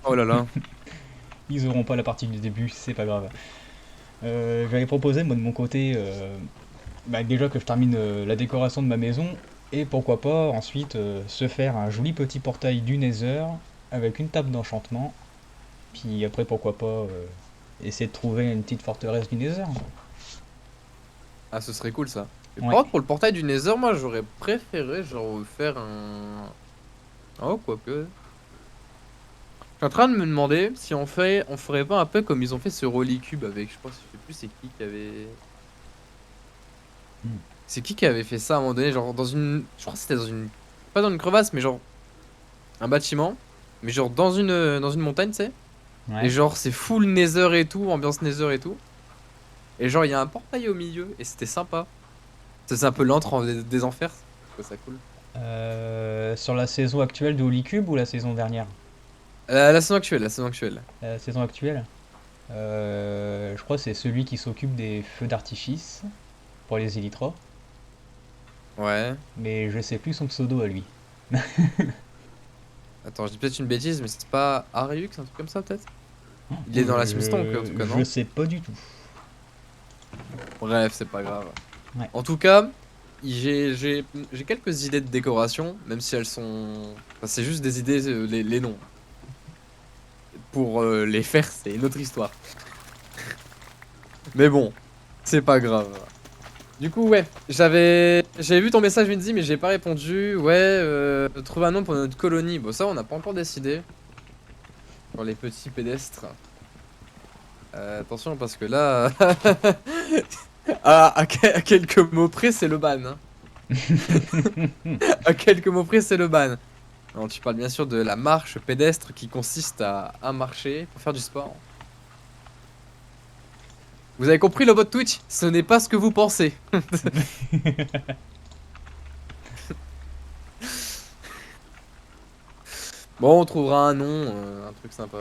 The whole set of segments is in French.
Oh là là. Ils auront pas la partie du début, c'est pas grave. J'avais proposé, moi de mon côté, déjà que je termine la décoration de ma maison, et pourquoi pas ensuite se faire un joli petit portail du Nether avec une table d'enchantement, puis après pourquoi pas essayer de trouver une petite forteresse du Nether. Ah, ce serait cool ça. Mais Ouais. par contre, pour le portail du Nether, moi j'aurais préféré genre faire un. Oh, quoique. Je suis en train de me demander si on ferait pas un peu comme ils ont fait ce Rollicube avec, je crois, je sais plus c'est qui qui avait. Hmm. C'est qui avait fait ça à un moment donné, genre dans une. Je crois que c'était dans une. Pas dans une crevasse, mais genre un bâtiment. Mais genre dans une montagne, tu sais. Et Ouais. genre c'est full Nether et tout, ambiance Nether et tout. Et genre il y a un portail au milieu et c'était sympa. C'est un peu l'entre des enfers. Je trouve ça cool. Sur la saison actuelle de Holy Cube ou la saison dernière? La saison actuelle, la saison actuelle. La saison actuelle, je crois que c'est celui qui s'occupe des feux d'artifice pour les Elytras, Ouais. mais je sais plus son pseudo à lui. Attends, je dis peut-être une bêtise, mais c'est pas Ariux, un truc comme ça peut-être? Il est Oh, dans la Simstonk en tout cas, je non? sais pas du tout. Bref, c'est pas grave. Ouais. En tout cas, j'ai quelques idées de décoration, même si elles sont. Enfin, c'est juste des idées, les noms. Pour les faire, c'est une autre histoire. Mais bon, c'est pas grave. Du coup, ouais, j'avais vu ton message, Vinzi, mais j'ai pas répondu. Ouais, trouver un nom pour notre colonie. Bon, ça, on n'a pas encore décidé. Pour les petits pédestres. Attention, parce que là, à quelques mots près, c'est le ban, hein. À quelques mots près, c'est le ban. Non, tu parles bien sûr de la marche pédestre qui consiste à marcher pour faire du sport. Vous avez compris le bot Twitch? Ce n'est pas ce que vous pensez. Bon, on trouvera un nom, un truc sympa.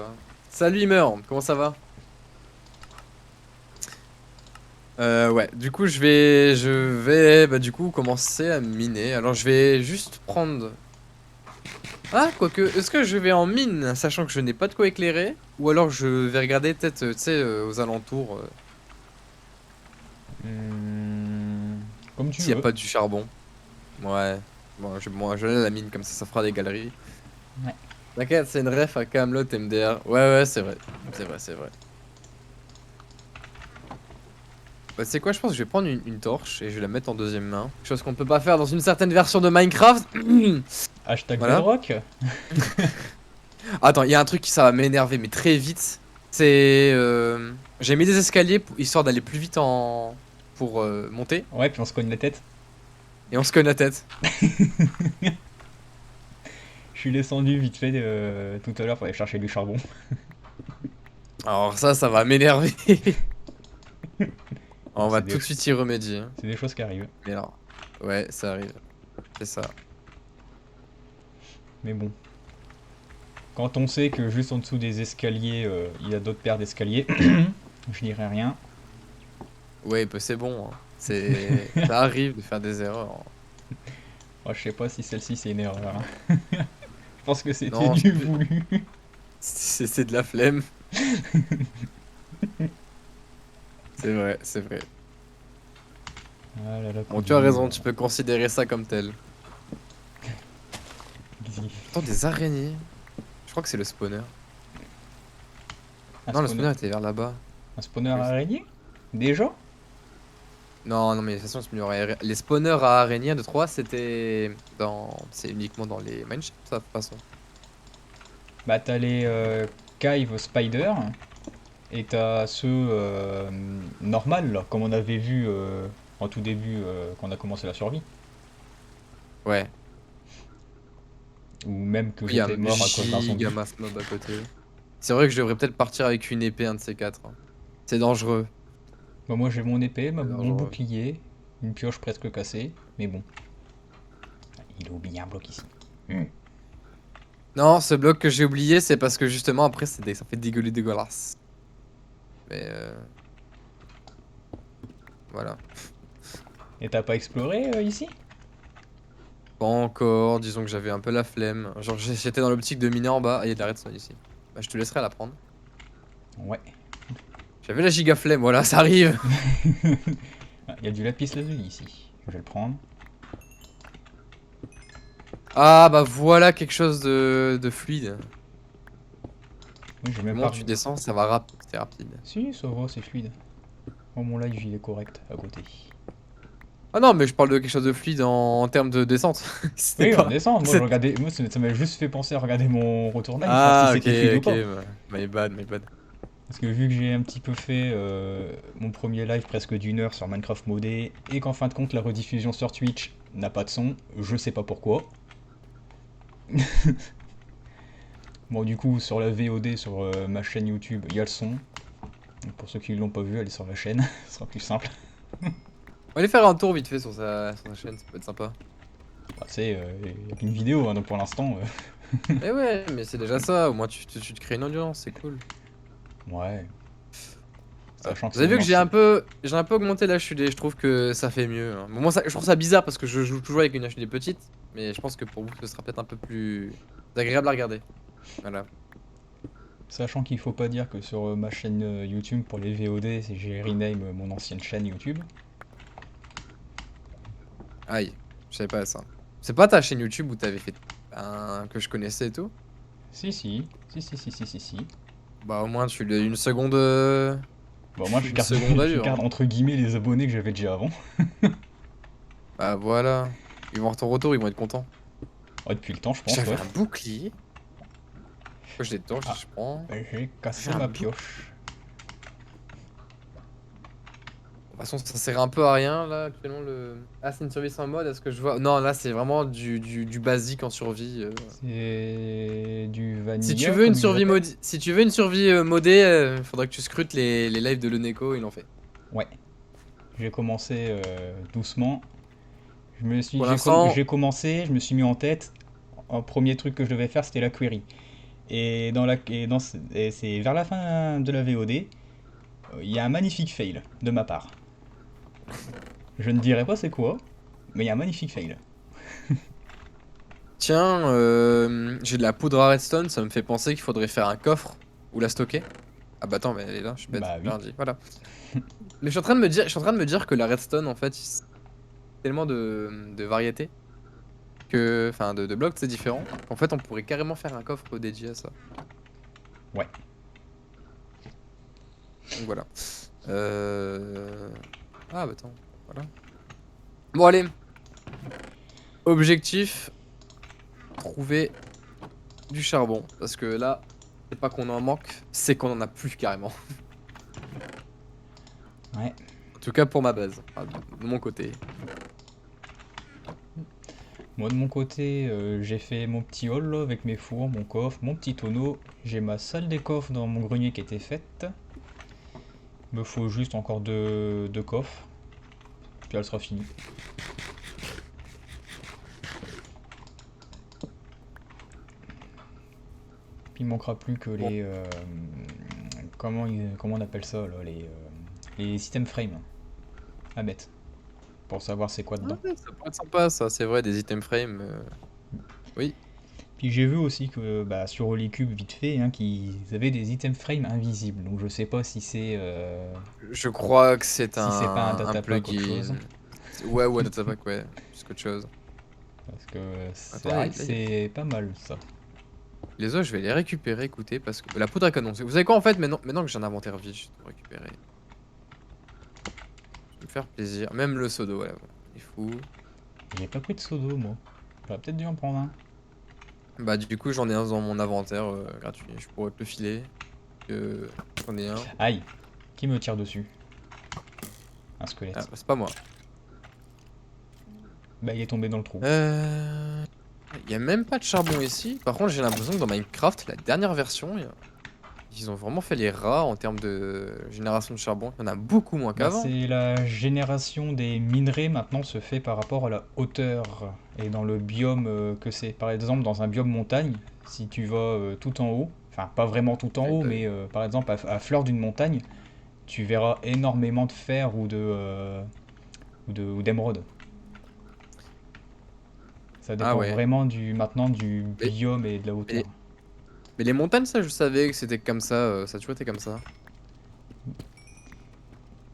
Salut Imer, comment ça va? Ouais, du coup, bah, du coup, commencer à miner. Alors, je vais juste prendre. Ah, quoique, est-ce que je vais en mine, sachant que je n'ai pas de quoi éclairer? Ou alors je vais regarder peut-être, tu sais, aux alentours, Hmm, comme tu s'il n'y a veux. pas du charbon. Ouais. Bon, je vais aller à la mine, comme ça fera des galeries. Ouais. T'inquiète, c'est une ref à Camelot MDR. Ouais, ouais, c'est vrai. C'est vrai, c'est vrai. Bah, c'est quoi, je pense que je vais prendre une torche et je vais la mettre en deuxième main. Chose qu'on peut pas faire dans une certaine version de Minecraft. Hashtag Voilà. Bedrock. Attends, il y a un truc qui ça va m'énerver, mais très vite. C'est. J'ai mis des escaliers histoire d'aller plus vite pour monter. Ouais, puis on se cogne la tête. Et on se cogne la tête. Je suis descendu vite fait tout à l'heure pour aller chercher du charbon. Alors ça va m'énerver. Bon, On va tout de suite y remédier, hein. c'est des choses qui arrivent. Mais alors. Ouais, ça arrive. C'est ça. Mais bon, quand on sait que juste en dessous des escaliers, il y a d'autres paires d'escaliers, je dirais rien. Ouais, bah, c'est bon, hein. Ça arrive de faire des erreurs, hein. Moi, je sais pas si celle-ci c'est une erreur, hein. Je pense que c'était Non, du voulu. c'est de la flemme. C'est vrai, c'est vrai. Ah là là, coup Bon, de tu as mou. raison, tu peux considérer ça comme tel. Attends, des araignées. Je crois que c'est le spawner. Un Non, le spawner, spawner était vers là-bas. un spawner Oui. araignée? Déjà? Non, non, mais de toute façon, les spawners à araignées de 3 c'était C'est uniquement dans les mineshaft, ça, de toute façon. Bah t'as les Cave Spider et t'as ceux normal là, comme on avait vu en tout début quand on a commencé la survie. Ouais. Ou même que Oui, il y a j'étais un mort à cause d'un giga zombie. mass mob à côté. C'est vrai que je devrais peut-être partir avec une épée, un de ces quatre, hein. C'est dangereux. Bah, moi j'ai mon épée, C'est mon dangereux. bouclier, une pioche presque cassée, mais bon, il a oublié un bloc ici. Hmm. Non, ce bloc que j'ai oublié, c'est parce que justement, après, ça fait dégueulasse. Mais voilà. Et t'as pas exploré ici? Pas encore, disons que j'avais un peu la flemme. Genre, j'étais dans l'optique de miner en bas. Ah, il y a de la redstone ici. Bah, je te laisserai la prendre. Ouais. J'avais la giga flemme, voilà, ça arrive. Ah, il y a du lapis lazuli ici. Je vais le prendre. Ah, bah voilà quelque chose de fluide. Oui, j'ai Du même moment pas... où tu descends, ça va c'est rapide. Si, ça va, c'est fluide. Oh, mon live, il est correct à côté. Ah non, mais je parle de quelque chose de fluide en termes de descente. C'était Oui, en pas. descente, moi je regardais... Moi, ça m'a juste fait penser à regarder mon retour live, voir si Ah, ok, c'était fluide ou ok, pas. my bad, my bad. Parce que vu que j'ai un petit peu fait mon premier live presque d'1 heure sur Minecraft modé, et qu'en fin de compte la rediffusion sur Twitch n'a pas de son, je sais pas pourquoi. Bon, du coup, sur la VOD, sur ma chaîne YouTube, il y a le son. Donc, pour ceux qui l'ont pas vu, allez sur la chaîne, ce sera plus simple. On va aller faire un tour vite fait sur sa chaîne, ça peut être sympa. Bah, tu sais, il y a qu'une vidéo, hein, donc pour l'instant, Mais ouais, mais c'est déjà ça, au moins tu te crées une audience, c'est cool. ouais. Sachant que Vous c'est avez mon vu que ancien. j'ai un peu augmenté la HUD, je trouve que ça fait mieux, hein. Bon, moi, je trouve ça bizarre parce que je joue toujours avec une HUD petite, mais je pense que pour vous, ce sera peut-être un peu plus agréable à regarder. Voilà. Sachant qu'il faut pas dire que sur ma chaîne YouTube pour les VOD, j'ai rename mon ancienne chaîne YouTube. Aïe, je savais pas ça. C'est pas ta chaîne YouTube où t'avais fait un que je connaissais et tout? Si, si, si, si, si, si, si, si. Bah, au moins, tu l'as une seconde, Bon, moi je une garde, seconde je allure, garde hein. entre guillemets les abonnés que j'avais déjà avant. Bah, voilà. Ils vont voir ton retour, ils vont être contents. Ouais, depuis le temps, je pense, J'avais ouais. un bouclier. Pourquoi j'ai des torches, Ah, je prends. j'ai J'ai cassé un ma bouclier. pioche. De toute façon, ça sert un peu à rien là actuellement le. Ah, c'est une survie sans mode, est-ce que je vois? Non, là c'est vraiment du basique en survie. C'est du Si tu vanilla, veux une comme ils survie appellent. si tu veux une survie modée, faudra que tu scrutes les lives de Leneko, il en fait. Ouais, j'ai commencé doucement. Pour l'instant, J'ai commencé, je me suis mis en tête. Un premier truc que je devais faire, c'était la query. Et c'est vers la fin de la VOD, il y a un magnifique fail de ma part. Je ne dirai pas c'est quoi, mais il y a un magnifique fail. tiens, j'ai de la poudre à redstone, ça me fait penser qu'il faudrait faire un coffre ou la stocker. Ah bah attends, mais elle est là, je suis bête, Bah j'ai oui. rien dit. Voilà. Mais je suis en train de me dire que la redstone en fait, c'est tellement de variétés. Enfin de blocs c'est différent. En fait on pourrait carrément faire un coffre dédié à ça. Ouais. Donc voilà. Euh... Ah bah attends, voilà. Bon allez, objectif, trouver du charbon. Parce que là, c'est pas qu'on en manque, c'est qu'on en a plus carrément. Ouais. En tout cas pour ma base, enfin, de mon côté. Moi de mon côté, j'ai fait mon petit hall là, avec mes fours, mon coffre, mon petit tonneau. J'ai ma salle des coffres dans mon grenier qui était faite. Me faut juste encore deux coffres, puis elle sera finie. Puis il manquera plus que Bon. les comment on appelle ça là, les system frames à mettre pour savoir c'est quoi Ah dedans. ouais, ça pourrait être sympa ça, c'est vrai, des item frames. Oui, Puis j'ai vu aussi que bah, sur Holycube vite fait hein, qu'ils avaient des item frames invisibles. Donc je sais pas je crois que c'est si c'est pas un un datapack autre chose. plugin. Ouais, ouais, Datapack, ouais, plus qu'autre chose. Parce que c'est Attends, vrai que là, c'est pas mal ça. les os, je vais les récupérer, écoutez, parce que la poudre à canon. Vous savez quoi en fait, maintenant que j'ai un inventaire vide, je vais tout récupérer. Je vais me faire plaisir. Même le seau d'eau, voilà, voilà. Il est fou. J'ai pas pris de seau d'eau moi. J'aurais peut-être dû en prendre un. Bah du coup j'en ai un dans mon inventaire gratuit, je pourrais te le filer. J'en ai un. Aïe, qui me tire dessus? Un Ah squelette. bah, c'est pas moi. Bah il est tombé dans le trou. Il y a même pas de charbon ici. Par contre j'ai l'impression que dans Minecraft, la dernière version, ils ont vraiment fait les rats en termes de génération de charbon. Il y en a beaucoup moins Bah, qu'avant. c'est la génération des minerais maintenant se fait par rapport à la hauteur et dans le biome que c'est. Par exemple, dans un biome montagne, si tu vas tout en haut, enfin pas vraiment tout en J'ai haut, pas mais vu. par exemple à fleur d'une montagne, tu verras énormément de fer ou d'émeraude. Ça Ah dépend ouais. vraiment maintenant du Mais, biome et de la mais hauteur. Mais les montagnes, ça, je savais que c'était comme ça a toujours été comme ça.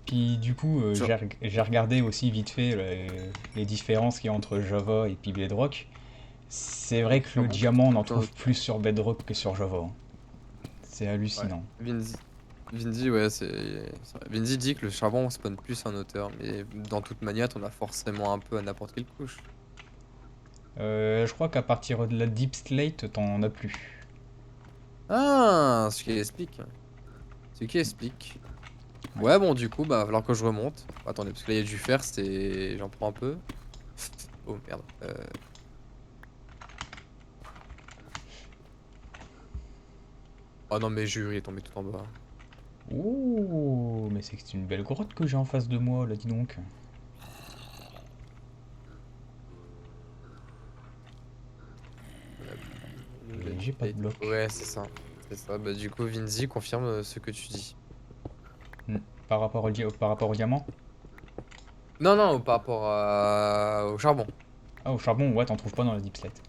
Puis du coup, Genre, j'ai regardé aussi vite fait les différences qu'il y a entre Java et puis Bedrock. C'est vrai que ah le bon? diamant, on en Attends, trouve plus sur Bedrock que sur Java, hein. C'est ouais. hallucinant. Vinzi, ouais, c'est vrai. Vinzi dit que le charbon spawn plus en hauteur, mais dans toute manière, on a forcément un peu à n'importe quelle couche. Je crois qu'à partir de la Deep Slate, t'en as plus. Ah, ce qui explique. Ce qui explique. Ouais. Ouais, bon, du coup, bah, va falloir que je remonte. Attendez, parce que là, il y a du fer, c'est. J'en prends un peu. Oh merde. Oh non, mais jure, il est tombé tout en bas. Oh, mais c'est une belle grotte que j'ai en face de moi, là, dis donc. Et Nouvelle j'ai pas de plate. bloc. Ouais, c'est ça. C'est ça. Bah, du coup, Vinzi confirme ce que tu dis. Hmm. Par rapport au diamant? Non, non, par rapport au charbon. Ah, au charbon, ouais, t'en trouves pas dans la Deep Slate.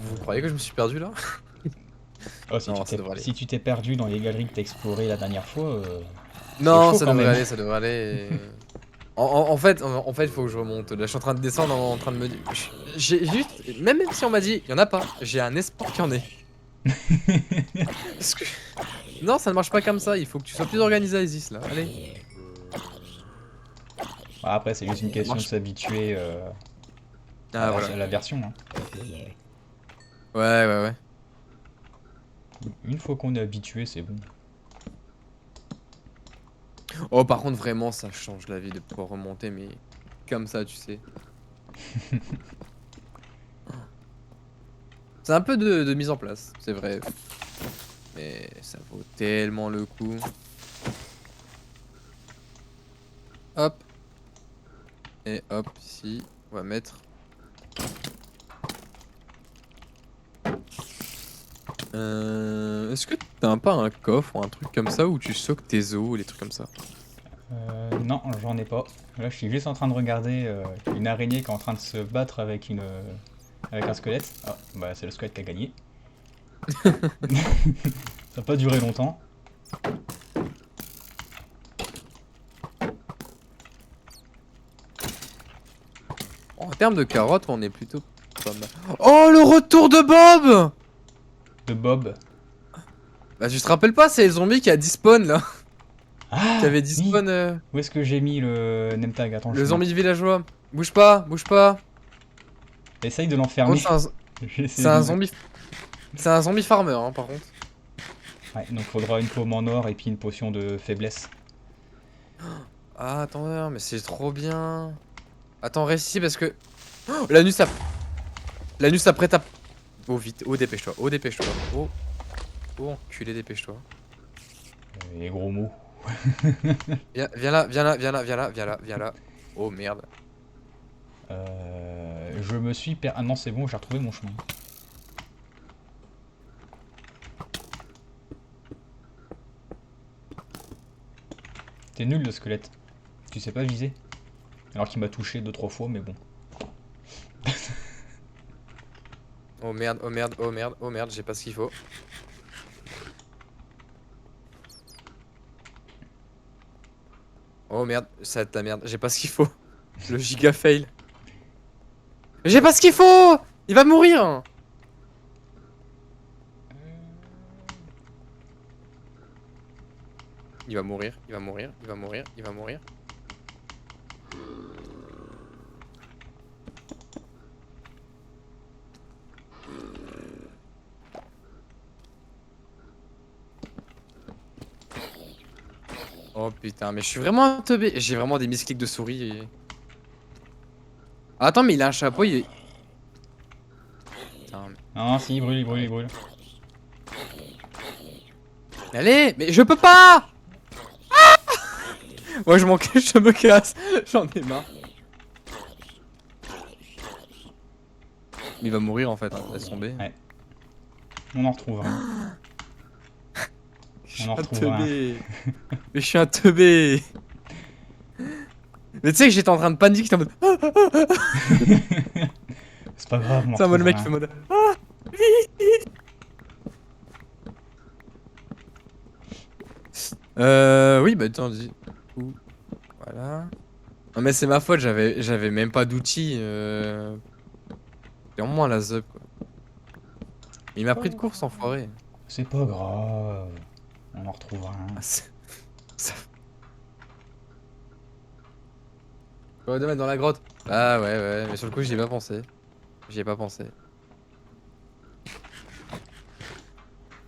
Vous croyez que je me suis perdu là? Oh, Non, ça devrait aller. si tu t'es perdu dans les galeries que t'as explorées la dernière fois, c'est Non, chaud ça quand devrait même. aller, ça devrait aller. En fait, il faut que je remonte. Là, je suis en train de descendre, en train de me dire. J'ai juste. Même si on m'a dit, il y en a pas, j'ai un espoir qu'il y en ait. Parce que. Non, ça ne marche pas comme ça. Il faut que tu sois plus organisé, Isis, là. Allez. Après, c'est juste une Ça question de marche. s'habituer Ah, voilà. à la version, hein. Ouais, ouais, ouais. Une fois qu'on est habitué, c'est bon. Oh, par contre, vraiment, ça change la vie de pouvoir remonter, mais comme ça, tu sais. C'est un peu de mise en place, c'est vrai. Mais ça vaut tellement le coup. Hop. Et hop, ici, on va mettre. Est-ce que t'as pas un coffre ou un truc comme ça où tu stockes tes os ou les trucs comme ça? Non, j'en ai pas. Là, je suis juste en train de regarder une araignée qui est en train de se battre avec avec un squelette. Ah, bah c'est le squelette qui a gagné. Ça n'a pas duré longtemps. En termes de carottes, on est plutôt pas mal. Oh, le retour de Bob! De Bob. Bah, tu te rappelles pas, c'est le zombie qui a despawn là. Qui Ah, avait oui. despawn Où est-ce que j'ai mis le name tag? Attends, le zombie villageois. Bouge pas, bouge pas. essaye de Par contre, l'enfermer. J'ai essayé c'est de un le mettre. zombie. C'est un zombie farmer, hein, par contre. Ouais, donc faudra une paume en or et puis une potion de faiblesse. Ah, attends, mais c'est trop bien. Attends, reste ici parce que. Oh, la nuit s'apprête à. Oh, vite, oh, dépêche-toi, oh, dépêche-toi. Oh, oh, enculé, dépêche-toi. Les gros mots. Viens là, viens là, viens là, viens là, viens là, viens là. Oh merde. Je me suis Ah non, c'est bon, j'ai retrouvé mon chemin. T'es nul le squelette. Tu sais pas viser. Alors qu'il m'a touché 2 3 fois, mais bon. Oh merde, oh merde, oh merde, oh merde, j'ai pas ce qu'il faut. Oh merde, ça va être la merde, j'ai pas ce qu'il faut. Le giga fail. J'ai pas ce qu'il faut! Il va mourir! Il va mourir, il va mourir, il va mourir, il va mourir. Oh putain, mais je suis vraiment un teubé. J'ai vraiment des misclics de souris. Attends, mais il a un chapeau, il est. Putain, Ah si, il brûle, il brûle, il brûle. mais allez, mais je peux pas! Moi je manque, je me casse. J'en ai marre. Il va mourir en fait, hein. Laisse tomber. Ouais. On en retrouve un. Je On suis en un retrouve un. teubé. Mais je suis un teubé. Mais tu sais que j'étais en train de paniquer, j'étais en mode. C'est pas grave, on en C'est en mode le retrouvera mec qui un. fait mode. Oui, bah attends, dis. Ouh, voilà. Non, mais c'est ma faute, j'avais même pas d'outils. C'est en moins la zub, quoi. Il C'est m'a pas pris de course, grave. enfoiré. C'est pas grave. On en retrouvera un. Ah, ça- J'aurais dû mettre dans la grotte. Ah ouais, ouais, mais sur le coup, j'y ai pas pensé. J'y ai pas pensé.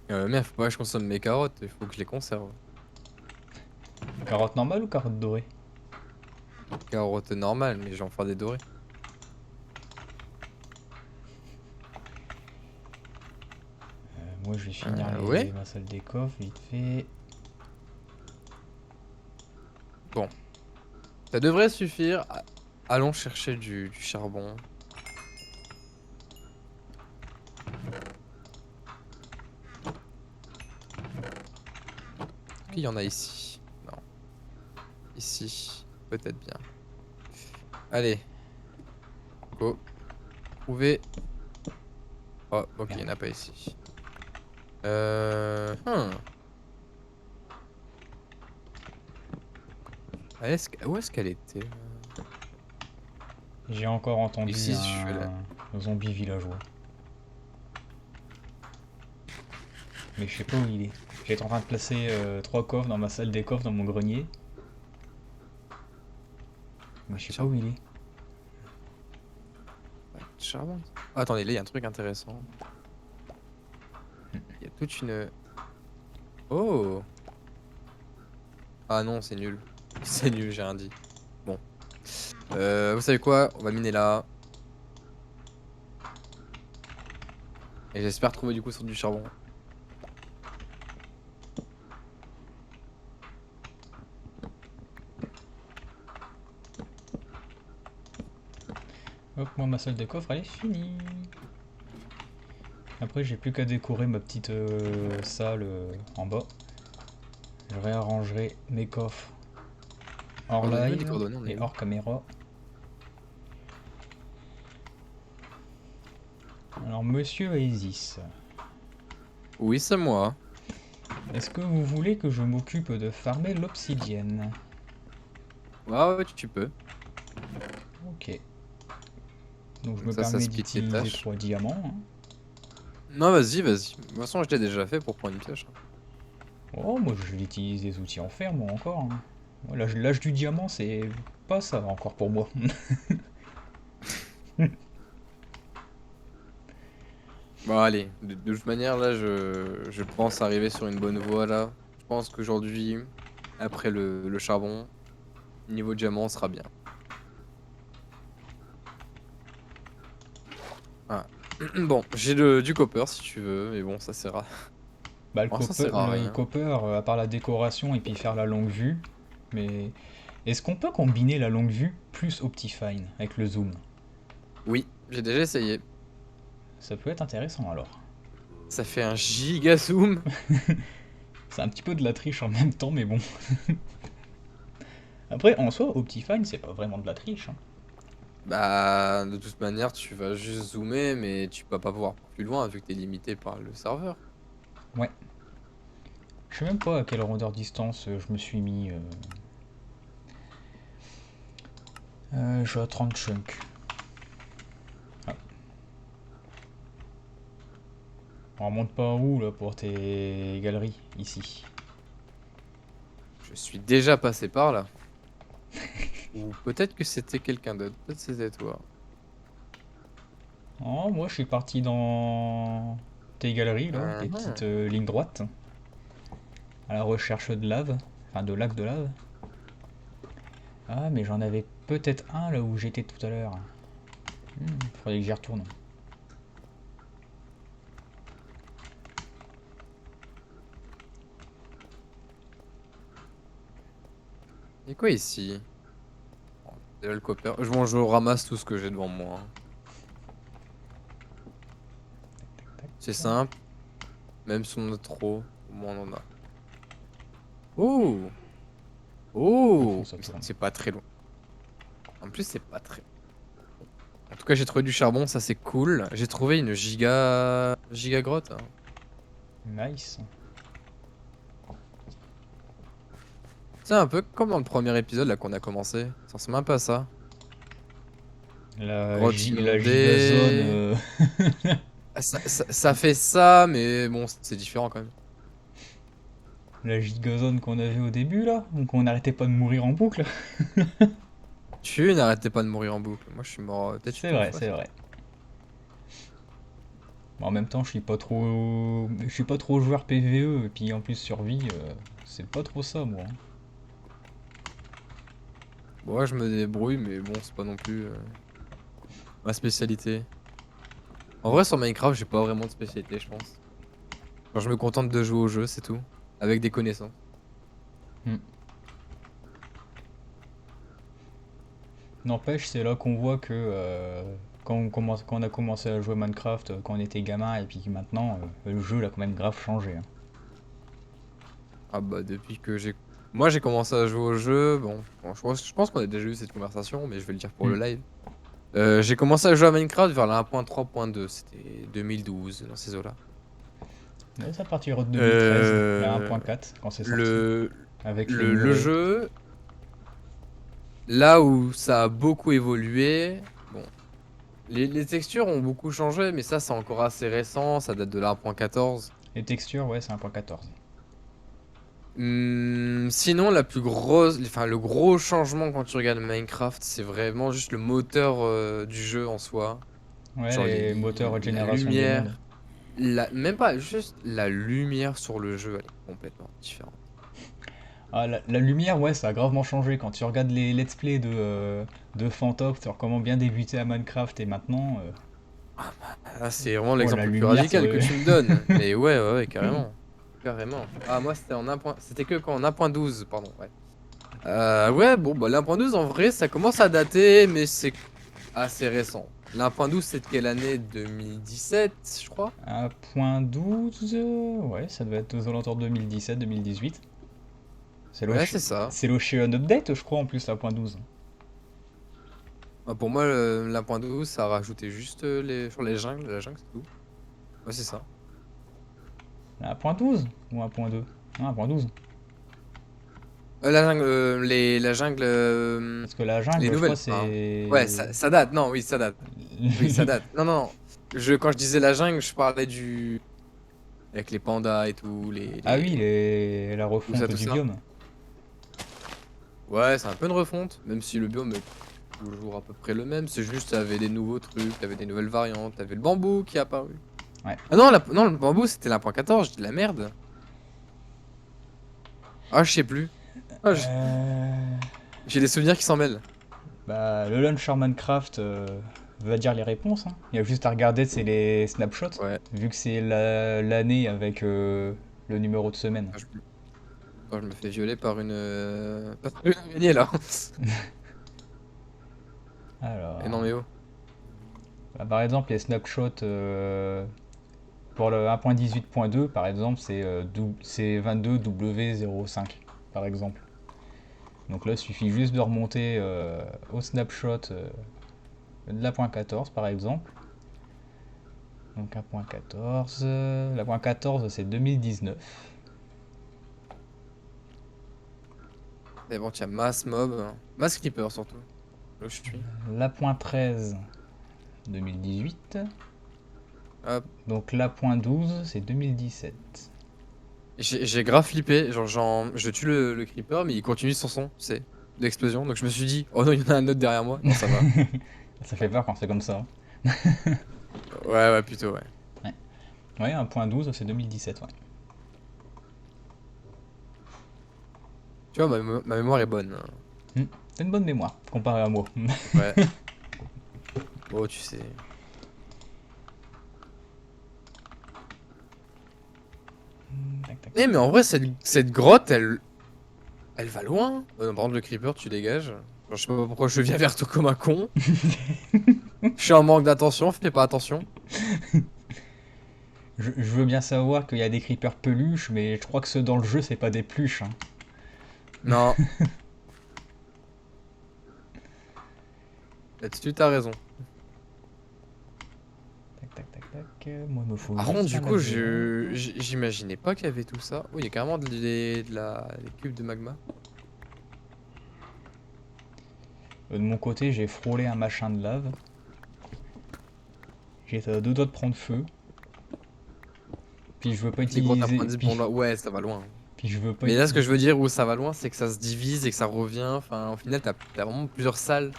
Merde, faut pas que je consomme mes carottes, il faut que je les conserve. Carotte normale ou carotte dorée? Carottes normales, mais j'en ferai des dorées. Moi, je vais finir Ouais. ma salle des coffres vite fait. Bon, ça devrait suffire. Allons chercher du charbon. Est-ce qu'il y en a ici? Non. Ici, peut-être bien. Allez, go. Trouver. Oh, ok, il n'y en Merde. a pas ici. Hmm. Où est-ce qu'elle était? J'ai encore entendu Ici, je suis là. un zombie villageois. Mais je sais pas où il est. J'étais en train de placer 3 coffres dans ma salle des coffres dans mon grenier. Mais je sais pas où il est. Charbon. Oh, attendez, là, il y a un truc intéressant. Il y a toute une. Oh! Ah non, c'est nul. C'est nul, j'ai rien dit. Bon. Vous savez quoi? On va miner là. Et j'espère trouver du coup sur du charbon. Hop, moi ma salle des coffres elle est finie. Après j'ai plus qu'à décorer ma petite salle en bas. Je réarrangerai mes coffres hors Alors, donnez-moi des live coordonnées, on est et où? hors caméra. Alors monsieur Aesis, Oui, c'est moi. est-ce que vous voulez que je m'occupe de farmer l'obsidienne? Ouais, ouais, tu peux. Ok. Donc je Comme me ça permets split les d'utiliser tâches. 3 diamants, hein. Non, vas-y, vas-y. De toute façon, je l'ai déjà fait pour prendre une pioche. Oh, moi je vais utiliser des outils en fer, moi encore, hein. Moi, l'âge du diamant, c'est pas ça encore pour moi. Bon, allez. De toute manière, là, je pense arriver sur une bonne voie, là. Je pense qu'aujourd'hui, après le charbon, niveau diamant, on sera bien. Ah. Bon, j'ai du copper si tu veux, mais bon, ça sert à. Bah, Oh, ça sert à rien. à part la décoration et puis faire la longue vue, mais est-ce qu'on peut combiner la longue vue plus Optifine avec le zoom? Oui, j'ai déjà essayé. Ça peut être intéressant alors. Ça fait un giga zoom. C'est un petit peu de la triche en même temps, mais bon. Après, en soi, Optifine, c'est pas vraiment de la triche, hein. Bah, de toute manière, tu vas juste zoomer, mais tu vas pas pouvoir plus loin vu que t'es limité par le serveur. Ouais. Je sais même pas à quelle rondeur distance je me suis mis. Je suis à 30 chunks. Ah. On remonte pas en haut là pour tes galeries, ici. Je suis déjà passé par là. Ou peut-être que c'était quelqu'un d'autre. Peut-être que c'était toi. Oh, moi je suis parti dans tes galeries là, les petites Mhm. lignes droites, à la recherche de lave, enfin de lacs de lave. Ah, mais j'en avais peut-être un là où j'étais tout à l'heure. Faudrait que j'y retourne. Et quoi ici? Bon, déjà le copper. Bon, je ramasse tout ce que j'ai devant moi, hein. Tac, C'est tac. simple. Même si on en a trop, au moins on en a. Oh! Au fond Oh! ça Mais tourne. c'est pas très loin. En plus, c'est pas très. En tout cas, j'ai trouvé du charbon, ça c'est cool. J'ai trouvé une giga grotte, hein. Nice. C'est un peu comme dans le premier épisode là qu'on a commencé. Ça ressemble un peu à ça. Grotte La gigazone. inondée. Ah, ça fait ça, mais bon, c'est différent quand même. La gigazone qu'on avait au début là, donc on n'arrêtait pas de mourir en boucle. Tu n'arrêtais pas de mourir en boucle. Moi, je suis mort peut-être C'est une vrai, fois. c'est vrai. En même temps, je suis pas trop joueur PVE et puis en plus survie, c'est pas trop ça moi, hein. Bon, ouais, je me débrouille, mais bon, c'est pas non plus ma spécialité. En vrai, sur Minecraft, j'ai pas vraiment de spécialité, je pense. Genre, je me contente de jouer au jeu, c'est tout. Avec des connaissances. Hmm. N'empêche, c'est là qu'on voit que quand on a commencé à jouer Minecraft quand on était gamin et puis maintenant, le jeu il a quand même grave changé, hein. Ah bah, depuis que j'ai. Moi, j'ai commencé à jouer au jeu. Bon, je pense qu'on a déjà eu cette conversation, mais je vais le dire pour Hmm. le live. J'ai commencé à jouer à Minecraft vers la 1.3.2. C'était 2012, dans ces eaux-là. Mais c'est à partir de 2013, la Euh, 1.4 quand c'est sorti, le, avec les le murets. jeu, là où ça a beaucoup évolué, bon, les textures ont beaucoup changé, mais ça, c'est encore assez récent. Ça date de la 1.14. Les textures, ouais, c'est 1.14. Sinon, la plus grosse, enfin, le gros changement quand tu regardes Minecraft, c'est vraiment juste le moteur du jeu en soi. Ouais, Genre les moteurs de la génération de monde. lumière, même pas, juste la lumière sur le jeu, elle est complètement différente. Ah, la lumière, ouais, ça a gravement changé. Quand tu regardes les let's play de Fantox sur comment bien débuter à Minecraft et maintenant, Ah, c'est vraiment oh, la l'exemple le plus lumière sur radical que le. tu me donnes. Mais ouais, carrément. Carrément. Ah, moi, c'était en 1. C'était que quand en 1.12, pardon, ouais. Ouais, bon, bah, l'1.12, en vrai, ça commence à dater, mais c'est assez récent. L'1.12, c'est de quelle année? 2017, je crois. 1.12, ouais, ça doit être aux alentours de 2017-2018. Ouais, c'est ça. C'est l'Ocean Update, je crois, en plus, la point 12. Bah, pour moi, l'1.12, ça a rajouté juste sur les jungles. La jungle, c'est tout. Ouais, c'est ça. La point 12 ou 1.2? Non, 1.12. La jungle, la jungle, Parce que la les jungle, je crois, nouvelles, enfin. Ouais, c'est. ça date. Non, oui, ça date. Oui, ça date. Non, non, non. Quand je disais la jungle, je parlais du. Avec les pandas et tout, Ah oui, les. la refonte Tout du ça. biome. Ouais, c'est un peu une refonte, même si le biome est toujours à peu près le même. C'est juste, t'avais des nouveaux trucs, t'avais des nouvelles variantes, t'avais le bambou qui est apparu. Ouais. Ah non, non, le bambou, c'était la 1.14, je dis de la merde. Ah, je sais plus. Ah, Euh, j'ai des souvenirs qui s'en mêlent. Bah, le launcher Minecraft va dire les réponses, hein. Il y a juste à regarder, c'est les snapshots, Ouais. vu que c'est l'année avec le numéro de semaine. Ah, je me fais violer par une. Par une araignée là. Et non, Alors, mais oh. bah, par exemple, les snapshots pour le 1.18.2, par exemple, c'est 22W05, par exemple. Donc là, il suffit juste de remonter au snapshot de la point 14, par exemple. Donc 1.14, la point 14, c'est 2019. Mais bon, tiens, mass mob, hein. Mass creeper surtout. Là où je suis. La point 13, 2018. Hop. Donc la point 12, c'est 2017. J'ai grave flippé. Je tue le creeper, mais il continue son son, tu sais, d'explosion. Donc je me suis dit, oh non, il y en a un autre derrière moi. Non, ça va. Ça fait peur quand c'est comme ça. Ouais, plutôt, ouais. Ouais, ouais 1.12, c'est 2017, ouais. Tu vois, ma mémoire est bonne, hein. C'est une bonne mémoire, comparé à moi. Ouais. Oh, tu sais. Tac, tac, Eh, tac. mais en vrai, cette grotte, elle va loin. Par contre, le creeper, tu dégages. Genre, je sais pas pourquoi je viens vers toi comme un con. Je suis en manque d'attention, fais pas attention. Je veux bien savoir qu'il y a des creepers peluches, mais je crois que ceux dans le jeu, c'est pas des pluches, hein. Non. Là-dessus, t'as raison. Tac, tac, tac, tac. Moi, il me faut Par juste contre, du un coup, laser. j'imaginais pas qu'il y avait tout ça. Oh, il y a carrément des cubes de magma. De mon côté, j'ai frôlé un machin de lave. J'étais à deux doigts de prendre feu. Puis je veux pas Les grottes à point utiliser. 10, bon, là, ouais, ça va loin. Puis je veux pas Mais là, ce que utiliser. je veux dire où ça va loin, c'est que ça se divise et que ça revient. Enfin, au final, t'as vraiment plusieurs salles.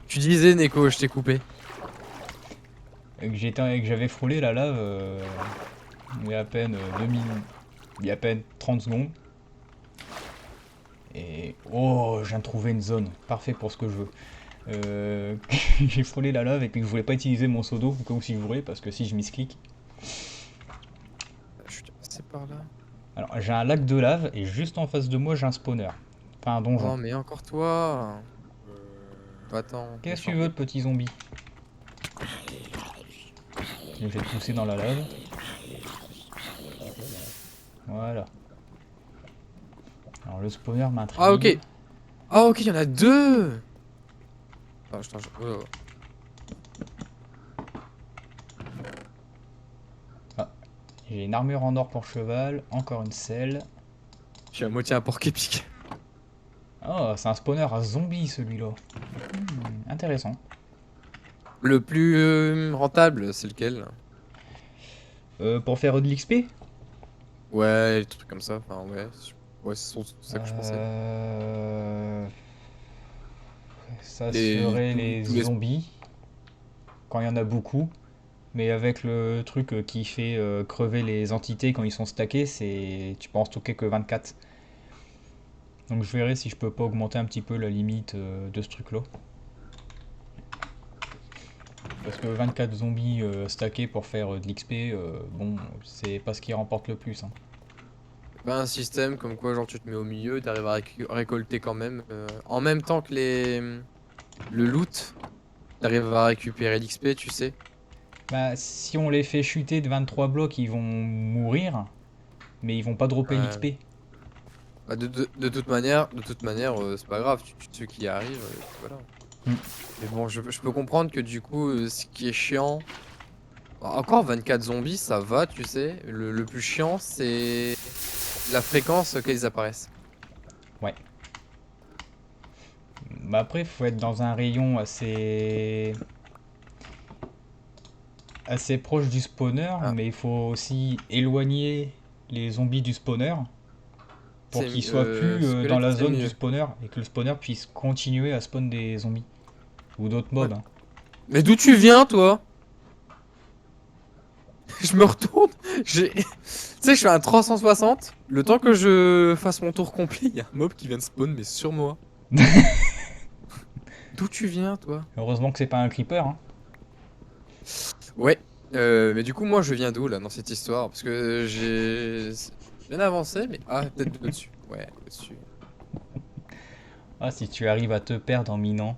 Tu disais, Neko, je t'ai coupé. Que j'avais frôlé la lave il y a à peine 2000. Il y a à peine 30 secondes. Et oh, je viens de trouver une zone. Parfait pour ce que je veux. Euh, j'ai frôlé la lave et puis je voulais pas utiliser mon seau d'eau au cas où si je voulais parce que si je misclique. Je suis passé par là. Alors j'ai un lac de lave et juste en face de moi j'ai un spawner. Enfin un donjon. Oh, mais encore toi. Attends, Qu'est-ce que tu méchant. veux de petit zombie? Je vais te pousser dans la lave. Voilà. Alors le spawner Ah, ok. m'intrigue. Ah, ok, il y en a deux. Attends, oh, oh. Ah, j'ai une armure en or pour cheval, encore une selle. Je suis à moitié un porc épique. Oh, c'est un spawner à zombie celui-là. Intéressant. Le plus rentable, c'est lequel? Pour faire de l'XP? Ouais, les trucs comme ça. Enfin, ouais. Ouais, c'est ça que je pensais. Ça serait les Tous les... zombies, quand il y en a beaucoup. Mais avec le truc qui fait crever les entités quand ils sont stackés, tu peux en stocker que 24. Donc je verrai si je peux pas augmenter un petit peu la limite de ce truc là. Parce que 24 zombies stackés pour faire de l'XP, bon, c'est pas ce qui remporte le plus, hein. Pas un système comme quoi, genre, tu te mets au milieu, t'arrives à récolter quand même. En même temps que le loot, t'arrives à récupérer l'XP, tu sais. Bah, si on les fait chuter de 23 blocs, ils vont mourir, mais ils vont pas dropper Ouais. l'XP. Bah, de toute manière, c'est pas grave, tu tues ceux qui arrivent, et puis voilà. Mm. Mais bon, je peux comprendre que du coup, ce qui est chiant. Encore 24 zombies, ça va, tu sais. Le plus chiant, c'est la fréquence auquel ils apparaissent. Ouais. Bah après, faut être dans un rayon assez proche du spawner, Ah, mais il faut aussi éloigner les zombies du spawner pour qu'ils soient plus dans squelette, la c'est zone du mieux. spawner et que le spawner puisse continuer à spawn des zombies ou d'autres Ouais. mobs, hein. Mais d'où tu viens, toi? Je me retourne. Tu sais, je fais un 360. Le temps que je fasse mon tour complet, il y a un mob qui vient de spawn, mais sur moi. D'où tu viens, toi? Heureusement que c'est pas un creeper, hein. Ouais. Mais du coup, moi, je viens d'où, là, dans cette histoire? Parce que j'ai bien avancé, mais... Ah, peut-être au-dessus. Ouais, au-dessus. Ah, si tu arrives à te perdre en minant.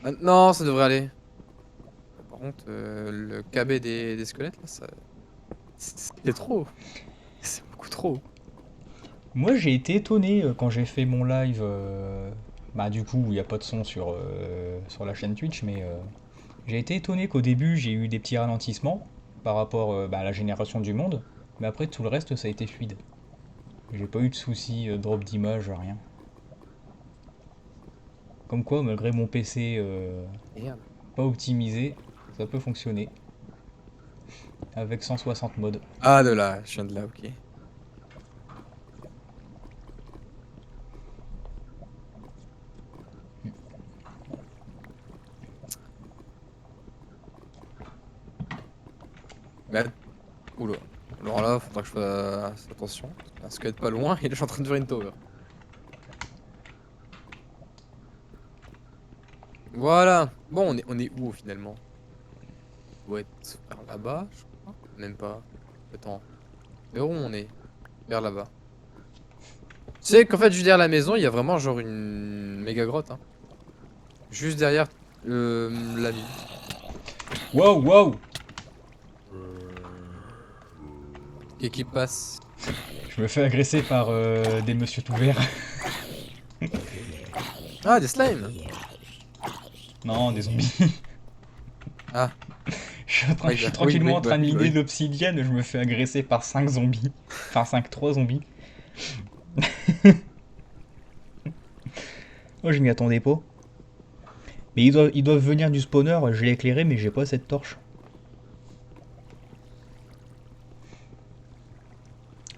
Ah, non, ça devrait aller. Par contre, le KB des squelettes, là, ça... C'est trop. C'est beaucoup trop. Moi, j'ai été étonné quand j'ai fait mon live. Bah, du coup, il n'y a pas de son sur la chaîne Twitch, mais j'ai été étonné qu'au début, j'ai eu des petits ralentissements par rapport bah, à la génération du monde. Mais après, tout le reste, ça a été fluide. J'ai pas eu de soucis, drop d'image, rien. Comme quoi, malgré mon PC Merde. pas optimisé, ça peut fonctionner. Avec 160 modes. Ah, de là, je viens de là, ok. Là, oula. Alors là, faudra que je fasse attention. Un squelette pas loin, et là, je suis en train de faire une tower. Voilà. Bon, on est où, finalement? On doit être vers là-bas, je crois. Même pas. Attends. Vers où on est? Vers là-bas. Tu sais qu'en fait, juste derrière la maison, il y a vraiment genre une méga grotte, hein. Juste derrière la mine. Wow, wow! Qui passe. Je me fais agresser par des monsieur tout verts. Ah, des slimes. Non, des zombies. Ah, Je suis oui, tranquillement oui, en train de bah miner oui. de l'obsidienne, je me fais agresser par 5 zombies. Enfin 5, 3 zombies. Oh, je m'y attendais pas. Mais ils doivent venir du spawner, je l'ai éclairé mais j'ai pas cette torche.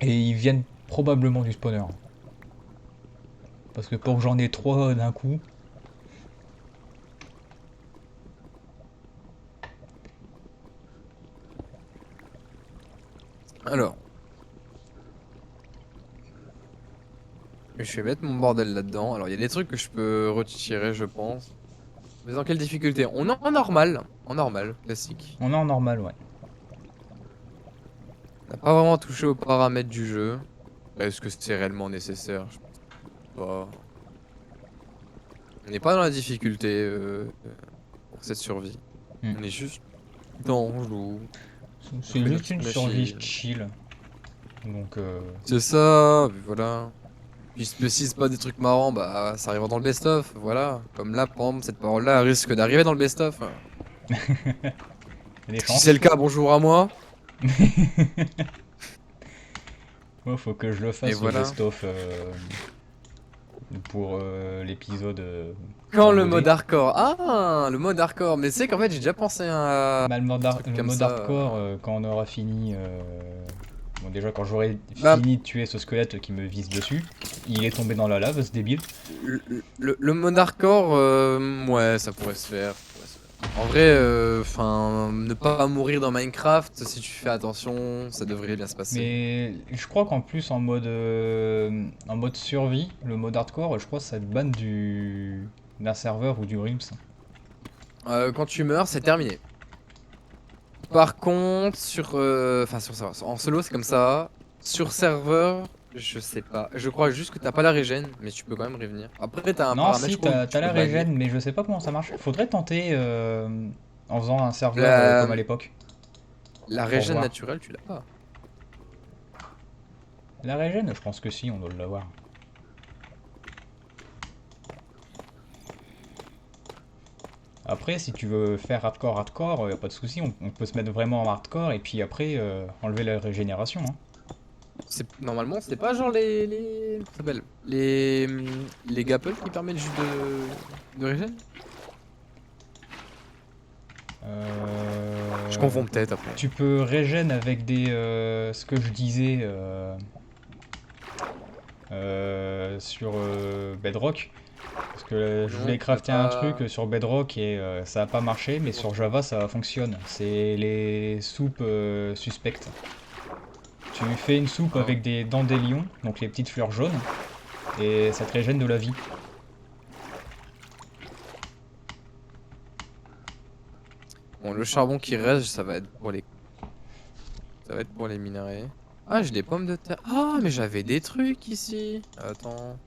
Et ils viennent probablement du spawner. Parce que pour que j'en ai 3 d'un coup... Alors, je vais mettre mon bordel là-dedans. Alors, il y a des trucs que je peux retirer, je pense. Mais dans quelle difficulté? On est en normal. En normal, classique. On est en normal, ouais. On n'a pas vraiment touché aux paramètres du jeu. Est-ce que c'est réellement nécessaire? Je pense pas. On n'est pas dans la difficulté pour cette survie. Hmm. On est juste dans on joue, on C'est fait nos juste petites une survie machines. chill. Donc, C'est ça, puis voilà. Puis si c'est pas des trucs marrants, bah ça arrivera dans le best-of, voilà. Comme là, par exemple, cette parole-là risque d'arriver dans le best-of. il y a des Si c'est chances. le cas, bonjour à moi. Ouais, faut que je le Et fasse le voilà. best-of pour l'épisode Quand en le mode modé. hardcore. Ah, le mode hardcore. Mais tu sais qu'en fait, j'ai déjà pensé à un Bah, truc le comme mode ça. hardcore, quand on aura fini. Bon, déjà, quand j'aurai Bah, fini de tuer ce squelette qui me vise dessus, il est tombé dans la lave, ce débile. le mode hardcore, ouais, ça pourrait se faire. Ça pourrait se faire. En vrai, enfin, ne pas mourir dans Minecraft, si tu fais attention, ça devrait bien se passer. Mais je crois qu'en plus, en mode survie, le mode hardcore, je crois que ça te banne d'un serveur ou du Rims. Quand tu meurs, c'est terminé. Par contre, enfin, en solo, c'est comme ça. Sur serveur, je sais pas. Je crois juste que t'as pas la régène, mais tu peux quand même revenir. Après, t'as un Non, paramètre, je si, crois, où tu t'as peux la bannir. régène, mais je sais pas comment ça marche. Faudrait tenter en faisant un serveur La, comme à l'époque, la pour régène voir. naturelle, tu l'as pas. La régène, je pense que si, on doit l'avoir. Après, si tu veux faire hardcore, y a pas de souci, on peut se mettre vraiment en hardcore et puis après enlever la régénération, hein. Normalement, c'est pas genre comment ça s'appelle les gapples qui permettent juste de régène? Je Euh, confonds peut-être après. Tu peux régène avec ce que je disais sur Bedrock. Parce que je Non, voulais tu l'as crafter un truc pas. sur Bedrock et ça a pas marché, mais sur Java ça fonctionne. C'est les soupes suspectes. Tu fais une soupe Ah. avec des dents des lions, donc les petites fleurs jaunes, et ça te régène de la vie. Bon, le charbon qui reste, ça va être pour les minerais. Ah, j'ai des pommes de terre. Ah, mais j'avais des trucs ici. Attends.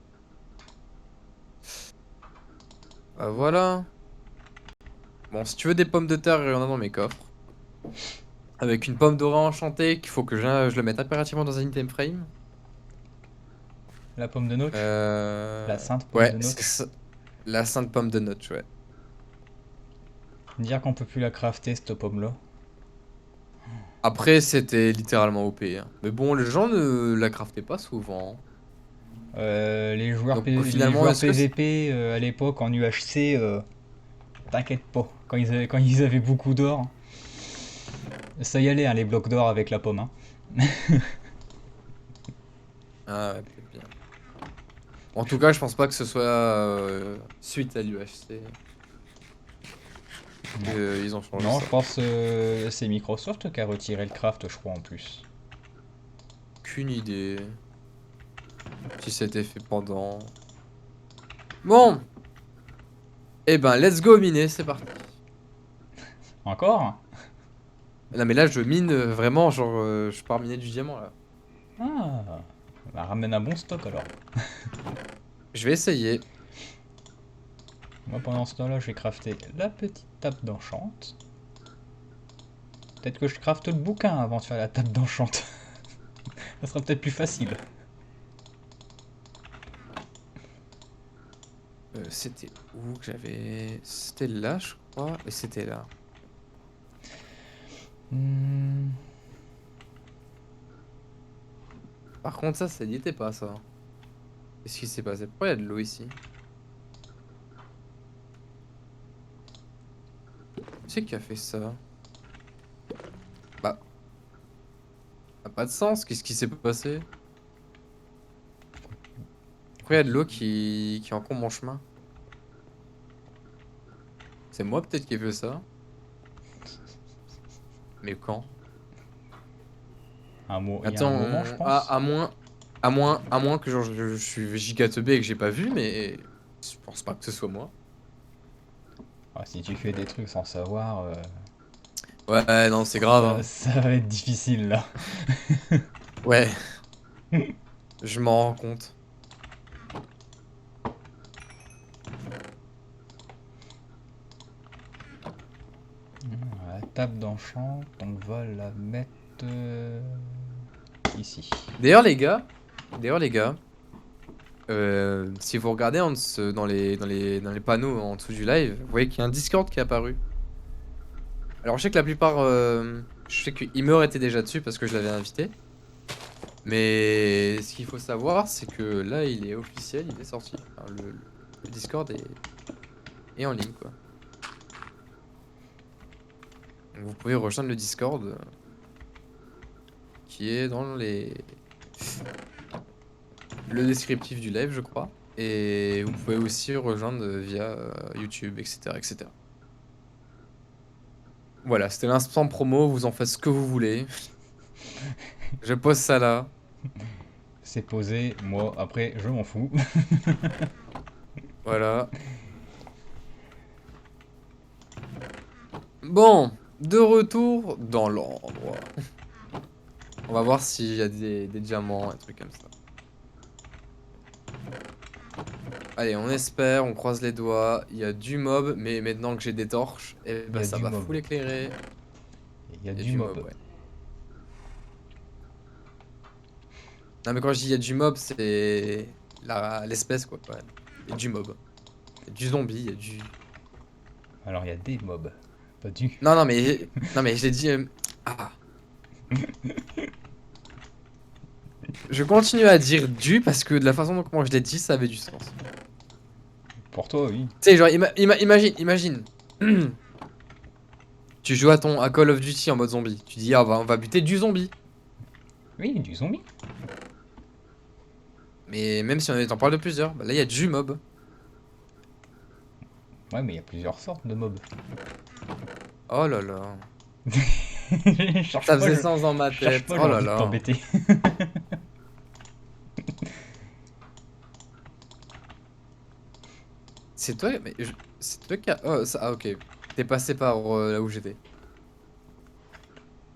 Bah voilà. Bon, si tu veux des pommes de terre, il y en a dans mes coffres. Avec une pomme dorée enchantée qu'il faut que je le mette impérativement dans un item frame. La pomme de Notch, la sainte pomme Ouais, de c'est Notch. ça. La sainte pomme de notch, ouais. Dire qu'on peut plus la crafter cette pomme là. Après, c'était littéralement OP, hein. Mais bon, les gens ne la craftaient pas souvent. Donc Les finalement, joueurs est-ce que PVP à l'époque en UHC, t'inquiète pas, quand ils avaient beaucoup d'or, ça y allait hein, les blocs d'or avec la pomme, hein. Ah ouais, peut-être bien. En tout cas, je pense pas que ce soit suite à l'UHC Non. qu'ils ont changé Non, je ça. pense c'est Microsoft qui a retiré le craft, je crois en plus. Aucune idée. Si c'était fait pendant. Bon, eh ben, let's go miner, c'est parti. Encore? Non, mais là, je mine vraiment, genre, je pars miner du diamant là. Ah, bah, ramène un bon stock alors. Je vais essayer. Moi pendant ce temps-là, je vais crafter la petite table d'enchante. Peut-être que je crafte le bouquin avant de faire la table d'enchante. Ça sera peut-être plus facile. C'était où que j'avais... C'était là, je crois. Et c'était là. Hmm, Par contre, ça n'y était pas, ça. Qu'est-ce qui s'est passé? Pourquoi il y a de l'eau ici? Qui c'est qui a fait ça? Bah, ça n'a pas de sens. Qu'est-ce qui s'est passé? Pourquoi il y a de l'eau qui encombre mon chemin? C'est moi peut-être qui ai fait ça? Mais quand? il y a un moment, je Attends, pense. à moins que genre, je suis giga teubé et que j'ai pas vu, mais je pense pas que ce soit moi. Ah, si tu fais des trucs sans savoir, Ouais, non, c'est grave, hein. ça va être difficile là. Ouais, je m'en rends compte. La table d'enchant, on va la mettre ici. D'ailleurs, les gars, si vous regardez dans les panneaux en dessous du live, vous voyez qu'il y a un Discord qui est apparu. Alors, je sais que la plupart, je sais que Imer était déjà dessus parce que je l'avais invité. Mais ce qu'il faut savoir, c'est que là, il est officiel, il est sorti. Enfin, le Discord est en ligne, quoi. Donc, vous pouvez rejoindre le Discord qui est dans le descriptif du live, je crois. Et vous pouvez aussi rejoindre via YouTube, etc., etc. Voilà, c'était l'instant promo, vous en faites ce que vous voulez. Je pose ça là. C'est posé, moi après je m'en fous. Voilà. Bon, de retour dans l'endroit. On va voir s'il y a des diamants, un truc comme ça. Allez, on espère, on croise les doigts. Il y a du mob, mais maintenant que j'ai des torches, eh Il y ben a ça du va mob. full éclairer. Il y a Il y a du du mob. mob, ouais. Non, mais quand je dis il y a du mob, c'est l'espèce, quoi. Ouais. Il y a du mob. Il y a du zombie, il y a du... Alors il y a des mobs, pas du. Non, non, mais je l'ai dit... Ah. Je continue à dire du parce que de la façon dont comment je l'ai dit, ça avait du sens. Pour toi, oui. Tu sais, genre, imagine. Tu joues à Call of Duty en mode zombie. Tu dis, ah, on va buter du zombie. Oui, du zombie. Mais même si on t'en parle de plusieurs, bah là, il y a du mob. Ouais, mais il y a plusieurs sortes de mobs. Oh là là. cherche Ça pas, faisait sens dans ma cherche tête. pas, j'ai Oh là envie de là. t'embêter. C'est toi, mais c'est toi qui a... Oh, ça... ah, ok. T'es passé par là où j'étais.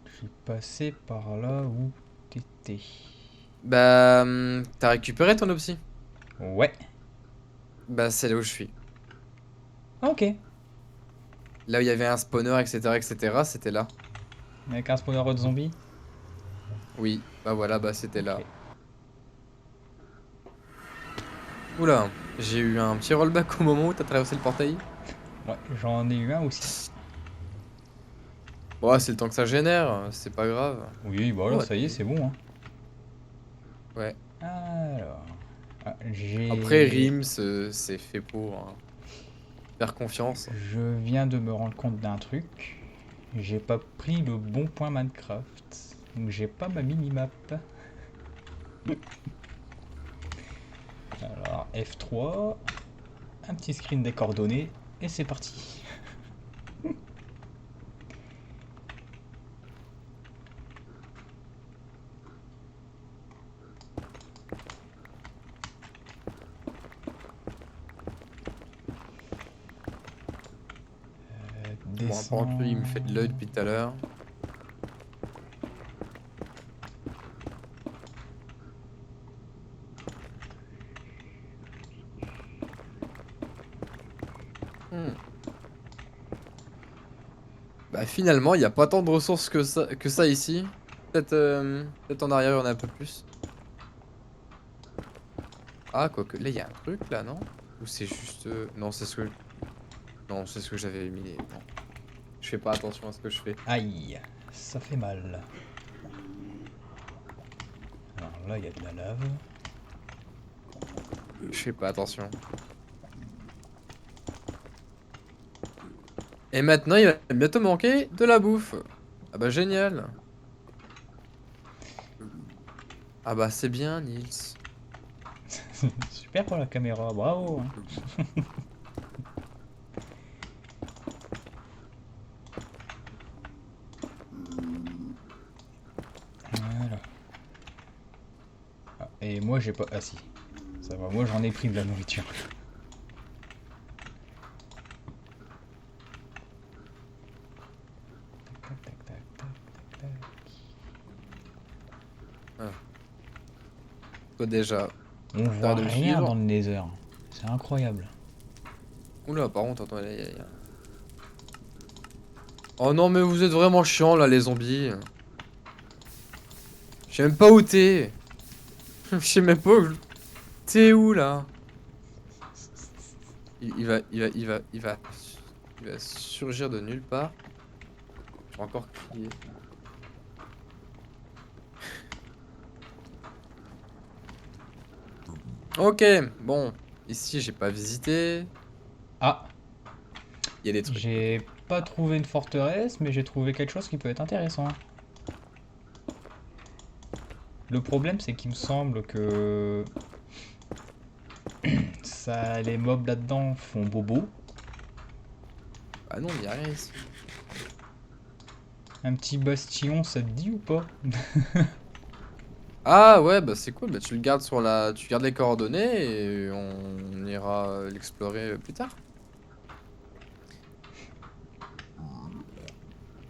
Je suis passé par là où t'étais. Bah, t'as récupéré ton opsie? Ouais. Bah, c'est là où je suis. Ok. Là où il y avait un spawner, etc., c'était là. Avec un spawner de zombies. Oui, bah voilà, bah c'était Ok. là. Oula, j'ai eu un petit rollback au moment où t'as traversé le portail. Ouais, j'en ai eu un aussi. Bon, c'est le temps que ça génère, c'est pas grave. Oui, bah là, Oh, ça y est, c'est bon. Hein. ouais. Alors. Ah, Après, j'ai. Rims, c'est fait pour faire confiance. Je viens de me rendre compte d'un truc. J'ai pas pris le bon point Minecraft. Donc j'ai pas ma minimap. Alors F3, un petit screen des coordonnées et c'est parti. Bon, par contre, lui, il me fait de l'œil depuis tout à l'heure. Hmm. Bah, finalement, il n'y a pas tant de ressources que ça ici. Peut-être en arrière, il y en a un peu plus. Ah, quoique, là, il y a un truc, là, non? Ou c'est juste... Non, c'est ce que... Non, c'est ce que j'avais miné. Non. Je fais pas attention à ce que je fais. Aïe, ça fait mal. Alors là, il y a de la lave. Je fais pas attention. Et maintenant, il va bientôt manquer de la bouffe. Ah bah génial. Ah bah c'est bien, Nils. Super pour la caméra, bravo. Voilà. Ah, et moi, j'ai pas... Ah si, ça va, moi j'en ai pris de la nourriture. Tac, tac, tac, tac, tac, tac. Ah. Toi déjà, On voit t'arrêtes de me rien dans suivre. le Nether. C'est incroyable. Oula, par contre, attends, Oh non, mais vous êtes vraiment chiants là, les zombies. Je sais même pas où t'es. Je sais même pas où... T'es où là? Il va surgir de nulle part. Je vais encore crier. Ok, bon. Ici, j'ai pas visité. Ah, Il y a des trucs. Ok. j'ai pas trouvé une forteresse, mais j'ai trouvé quelque chose qui peut être intéressant. Le problème, c'est qu'il me semble que ça, les mobs là-dedans font bobo. Ah non, il y a rien ici. Un petit bastion, ça te dit ou pas? Ah ouais, bah c'est cool. Bah, tu le gardes sur la... Tu gardes les coordonnées et on ira l'explorer plus tard.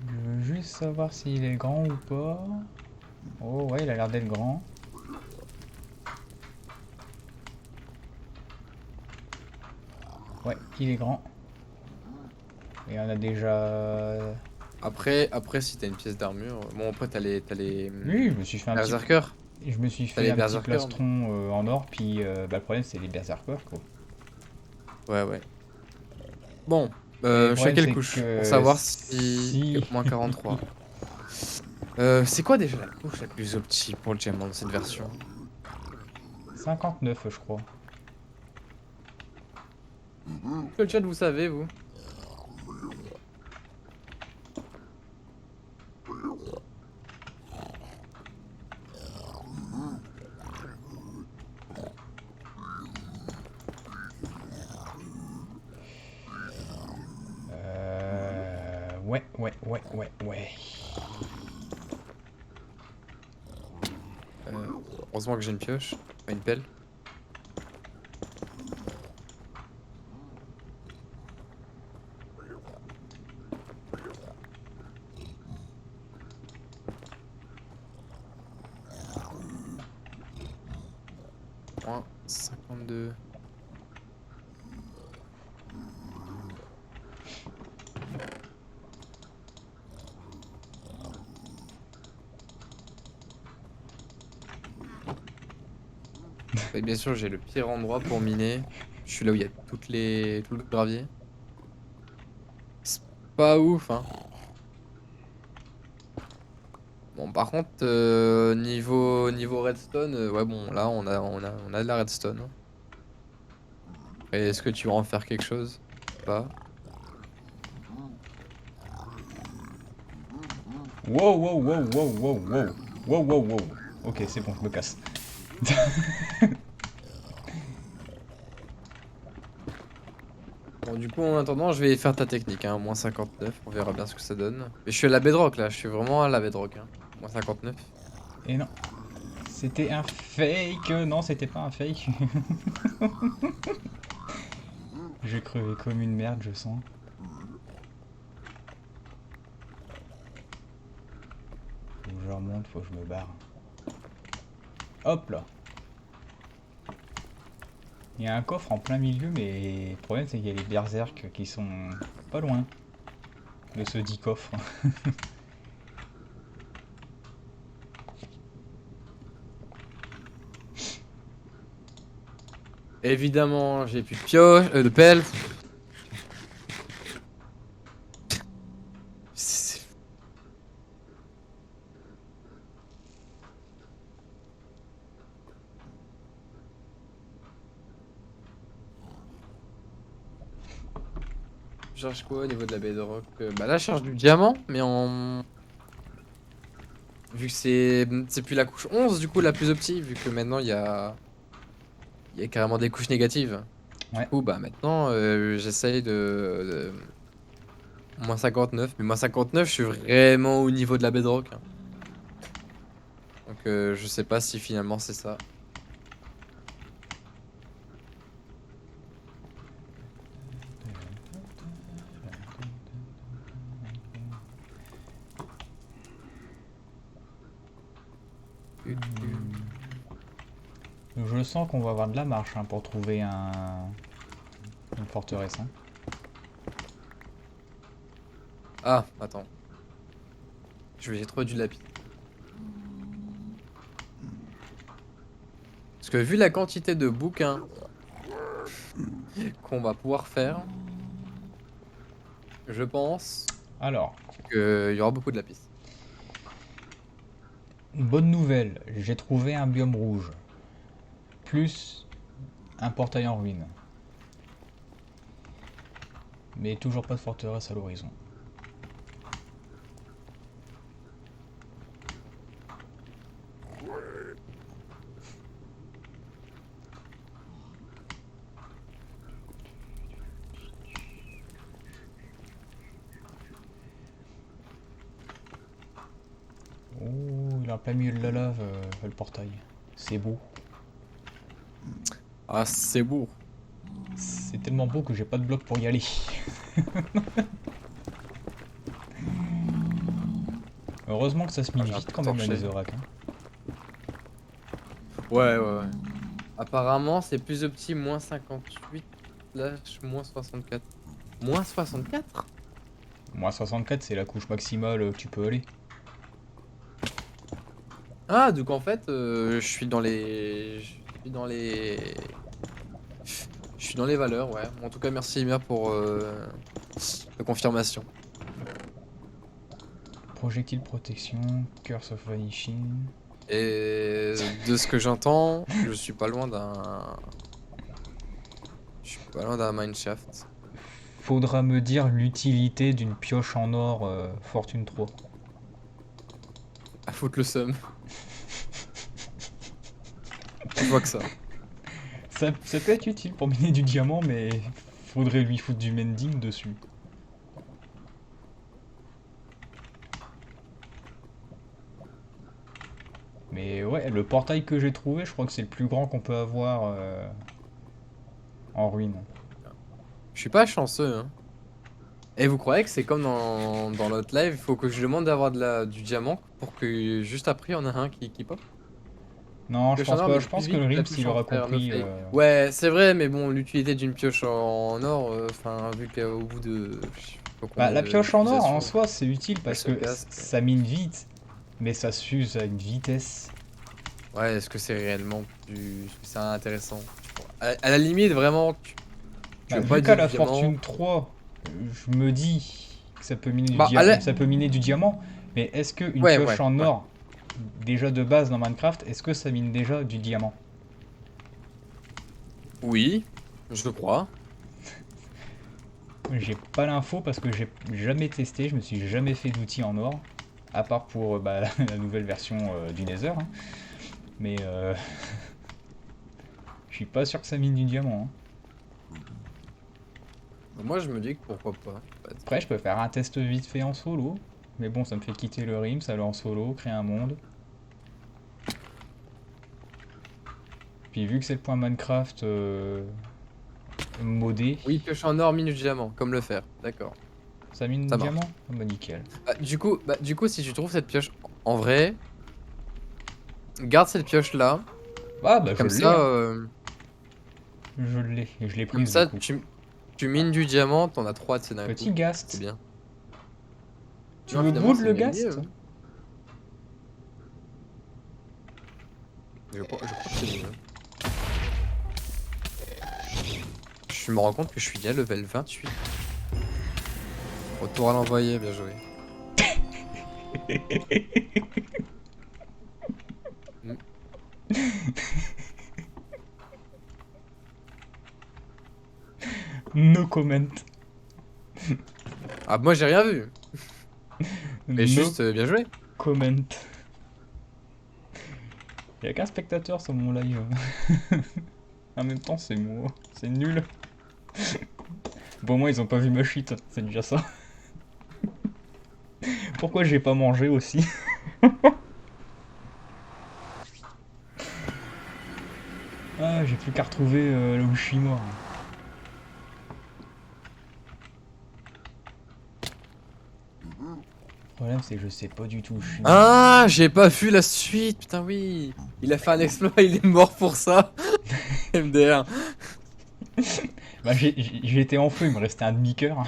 Je veux juste savoir s'il est grand ou pas. Oh ouais, il a l'air d'être grand. Ouais, il est grand. Et on a déjà... Après, si t'as une pièce d'armure... Bon, après, t'as les... Oui, je me suis fait un petit... berserkers. Je me suis T'as fait les un petit berserkers. plastron en or, puis bah, le problème c'est les berserkers quoi. Ouais, ouais. Bon, Et le je fais problème quelle c'est couche? Pour que savoir si... si... Moins 43. C'est quoi déjà la couche la plus optique pour le diamant dans cette version? 59 je crois. Que le chat, vous savez, vous? Ouais, ouais, ouais, ouais, ouais. Euh, Heureusement que j'ai une pioche, pas une pelle. Moins 52. Et bien sûr, j'ai le pire endroit pour miner. Je suis là où il y a tout le gravier. C'est pas ouf, hein. Bon, par contre, niveau redstone, ouais, bon, là, on a de la redstone, hein. Et est-ce que tu vas en faire quelque chose? Pas. Wow, wow, wow, wow, wow, wow. Wow, wow, wow. Ok, c'est bon, je me casse. Bon, du coup, en attendant, je vais faire ta technique, hein, moins 59, on verra bien ce que ça donne. Mais je suis à la bedrock, là, je suis vraiment à la bedrock, hein. Moins 59. Et non, c'était un fake. Non, c'était pas un fake. J'ai crevé comme une merde, je sens. Faut que je remonte, faut que je me barre. Hop là. Il y a un coffre en plein milieu, mais le problème c'est qu'il y a les berserks qui sont pas loin de ce dit coffre. Évidemment, j'ai plus de pioche, de pelle. C'est- Je cherche quoi au niveau de la bedrock? Bah là, je cherche du diamant, mais en... Vu que c'est plus la couche 11, du coup, la plus optique, vu que maintenant, il y a carrément des couches négatives. Du Ouais. coup, bah maintenant, j'essaye moins 59, mais moins 59, je suis vraiment au niveau de la bedrock, hein. Donc, je sais pas si finalement c'est ça. Je sens qu'on va avoir de la marche hein, pour trouver une forteresse. Hein. Ah, attends. Je vais trouver du lapis. Parce que vu la quantité de bouquins qu'on va pouvoir faire, je pense Alors, qu'il y aura beaucoup de lapis. bonne nouvelle, j'ai trouvé un biome rouge. Plus un portail en ruine. Mais toujours pas de forteresse à l'horizon. Oh, il est en plein milieu de la lave, le portail. C'est beau. Ah, c'est beau. C'est tellement beau que j'ai pas de bloc pour y aller. Heureusement que ça se Ah, mine j'ai un vite peu quand même la torché. Netherrack. Hein. Ouais, ouais, ouais. Apparemment, c'est plus opti, moins 58, slash moins 64. Moins 64? Moi 64 c'est la couche maximale que tu peux aller. Ah, donc en fait, je suis dans les... Je suis dans les... Je suis dans les valeurs, ouais. En tout cas, merci Ymir pour la confirmation. Projectile protection, Curse of Vanishing. Et de ce que j'entends, je suis pas loin d'un... Je suis pas loin d'un mineshaft. Faudra me dire l'utilité d'une pioche en or Fortune 3. À foutre le seum. Je vois que ça. Ça peut être utile pour miner du diamant, mais faudrait lui foutre du mending dessus. Mais ouais, le portail que j'ai trouvé, je crois que c'est le plus grand qu'on peut avoir en ruine. Je suis pas chanceux, hein. Et vous croyez que c'est comme dans l'autre live, il faut que je demande d'avoir du diamant pour que juste après, il y en a un qui pop? Non, je Pioche en pense or pas. mine Je plus pense que vite le que la Rims, pioche il en aura fer, no compris. fake. Ouais, c'est vrai, mais bon, l'utilité d'une pioche en or, enfin, vu qu'au bout de je sais pas Bah, combien la pioche en or, en d'utilisation, soi, c'est utile elle parce se que casse. ça mine vite, mais ça s'use à une vitesse. Ouais, est-ce que c'est réellement plus... Est-ce que c'est intéressant? À la limite, vraiment, tu Bah, veux pas vu qu'à utiliser la du diamant? Fortune 3, je me dis que ça peut miner Bah, à la... ça peut miner du diamant, mais est-ce qu'une Ouais, pioche ouais, en ouais. or, déjà de base dans Minecraft, est-ce que ça mine déjà du diamant? Oui, je crois. J'ai pas l'info parce que j'ai jamais testé, je me suis jamais fait d'outils en or, à part pour bah, la nouvelle version du Nether. Hein. Mais je suis pas sûr que ça mine du diamant. Hein. Moi, je me dis que pourquoi pas, en fait. Après, je peux faire un test vite fait en solo. Mais bon, ça me fait quitter le Rims, aller en solo, créer un monde. Puis vu que c'est le point Minecraft modé, Oui, pioche en or, mine du diamant, comme le fer. D'accord, ça mine ça du marche. diamant? Ah bah nickel. Du coup, si tu trouves cette pioche en vrai, garde cette pioche-là. Ah bah je Comme l'ai, ça, hein. Je l'ai, et je l'ai comme prise du ça, coup. tu mines du diamant, t'en as 3 de ces d'un Petit coup. C'est Gast. bien. Tu Non, veux finalement, good c'est le gagné. Gast? Je crois que c'est mieux. Je me rends compte que je suis à level 28. Retour à l'envoyé, bien joué. Hmm. No comment. Ah, moi j'ai rien vu. Mais No juste bien joué. comment. Y'a qu'un spectateur sur mon live. En même temps, c'est moi. C'est nul. Bon, moi, ils ont pas vu ma shit. C'est déjà ça. Pourquoi j'ai pas mangé aussi? Ah, j'ai plus qu'à retrouver là où je suis mort. Le problème, c'est que je sais pas du tout où je suis mort. Ah, j'ai pas vu la suite. Putain, oui. Il a fait un exploit, il est mort pour ça. MDR. Bah, j'ai été en feu, il me restait un demi-cœur.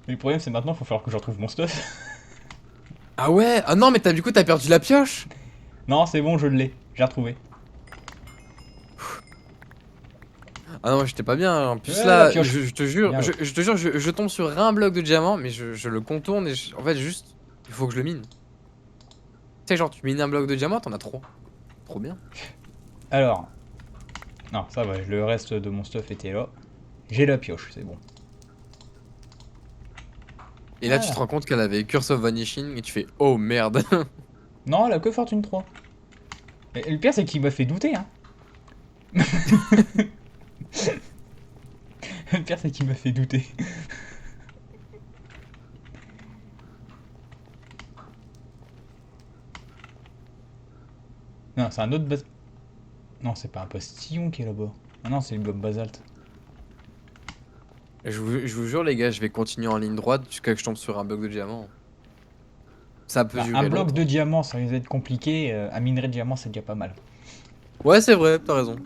Mais le problème, c'est maintenant, il faut falloir que je retrouve mon stuff. Ah ouais. Ah non, mais du coup, t'as perdu la pioche. Non, c'est bon, je l'ai. J'ai retrouvé. Ah non, j'étais pas bien. En plus Ouais, la là, pioche. je te jure, Bien, ouais. je te jure, je tombe sur un bloc de diamant, mais je le contourne et en fait juste, il faut que je le mine. Tu sais, genre tu mines un bloc de diamant, t'en as trois. Trop bien. Alors, non, ça va, le reste de mon stuff était là. J'ai la pioche, c'est bon. Et là, tu te Ah, rends compte qu'elle avait Curse of Vanishing et tu fais oh merde. non, elle a que Fortune 3. Et le pire, c'est qu'il m'a fait douter, hein. Le pire, c'est qu'il m'a fait douter. Non, c'est un autre bas... Non, c'est pas un postillon qui est là-bas. Ah non, c'est le bloc basalte. Je vous jure les gars, je vais continuer en ligne droite jusqu'à ce que je tombe sur un bloc de diamant. Ça peut Bah, un durer bloc de longtemps. diamant, ça risque d'être compliqué. Un minerai de diamant, c'est déjà pas mal. Ouais, c'est vrai, t'as raison.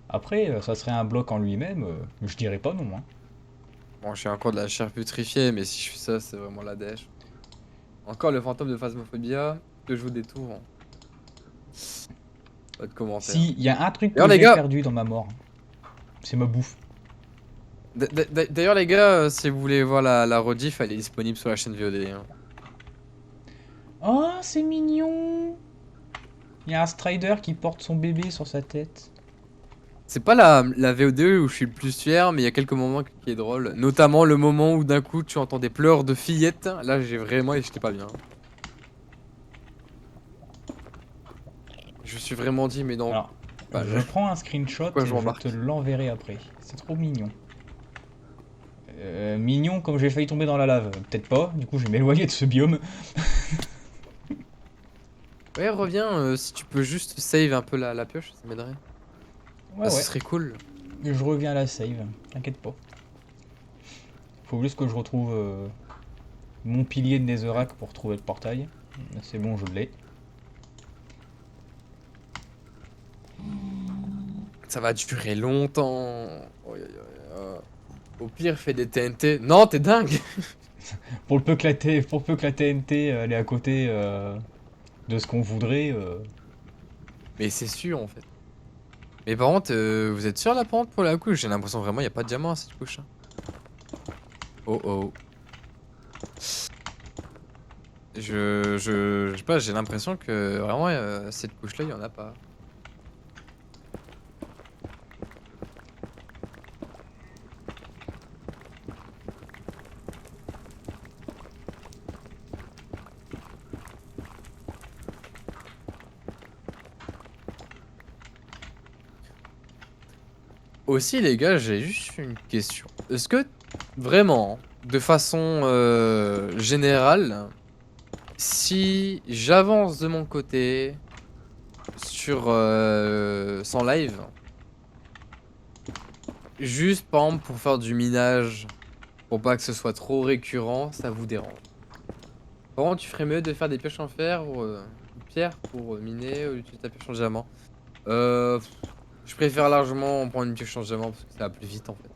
Après, ça serait un bloc en lui-même, je dirais pas non, hein. Bon, je suis encore de la chair putrifiée, mais si je fais ça, c'est vraiment la dèche. Encore le fantôme de Phasmophobia que je vous détourne. Pas de commentaires. Si, il y a un truc que D'ailleurs les j'ai gars, perdu dans ma mort. C'est ma bouffe. D'ailleurs les gars, si vous voulez voir la rediff, elle est disponible sur la chaîne VOD. Hein. Oh, c'est mignon. Il y a un Strider qui porte son bébé sur sa tête. C'est pas la VOD où je suis le plus fier, mais il y a quelques moments qui est drôle. Notamment le moment où d'un coup tu entends des pleurs de fillette. Là j'ai vraiment, j'étais pas bien. Je me suis vraiment dit, mais non, Alors, bah, je prends un screenshot pourquoi je et je te m'embarque? l'enverrai après. C'est trop mignon. Mignon comme j'ai failli tomber dans la lave. Peut-être pas, du coup je vais m'éloigner de ce biome. Ouais, reviens, si tu peux juste save un peu la pioche, ça m'aiderait. Ouais, Ah, ce ouais. serait cool. Je reviens à la save, t'inquiète pas. Faut juste que je retrouve mon pilier de Netherrack pour trouver le portail. C'est bon, je l'ai. Ça va durer longtemps. Oh, au pire, fais des TNT. Non, t'es dingue! Pour peu que la TNT elle est à côté de ce qu'on voudrait. Mais c'est sûr en fait. Mais par contre, vous êtes sûr la pente pour la couche? J'ai l'impression vraiment il y a pas de diamant à cette couche. Hein. Oh oh. Je sais pas, j'ai l'impression que vraiment cette couche-là, il y en a pas. Aussi les gars, j'ai juste une question. Est-ce que vraiment, de façon générale, si j'avance de mon côté sur sans live, juste par exemple pour faire du minage, pour pas que ce soit trop récurrent, ça vous dérange? Vraiment, tu ferais mieux de faire des pioches en fer ou une pierre pour miner ou d'utiliser ta pioche en diamant? Euh, je préfère largement prendre une pioche en diamant parce que ça va plus vite en fait.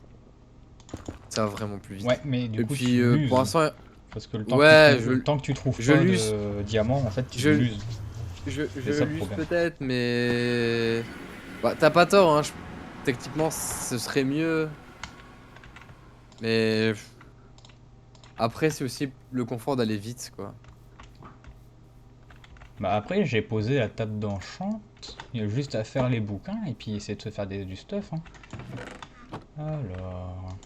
Ça va vraiment plus Ouais, vite. mais du Et coup puis tu pour l'uses. l'instant, Parce que ouais, le temps que tu trouves je pas l'use. de diamant, en fait, tu Je, l'uses. C'est ça le l'use problème. peut-être, mais... Bah, t'as pas tort, hein. Techniquement, ce serait mieux. Mais après, c'est aussi le confort d'aller vite, quoi. Bah après, j'ai posé la table d'enchant. Il y a juste à faire les bouquins et puis essayer de se faire du stuff. Hein. Alors...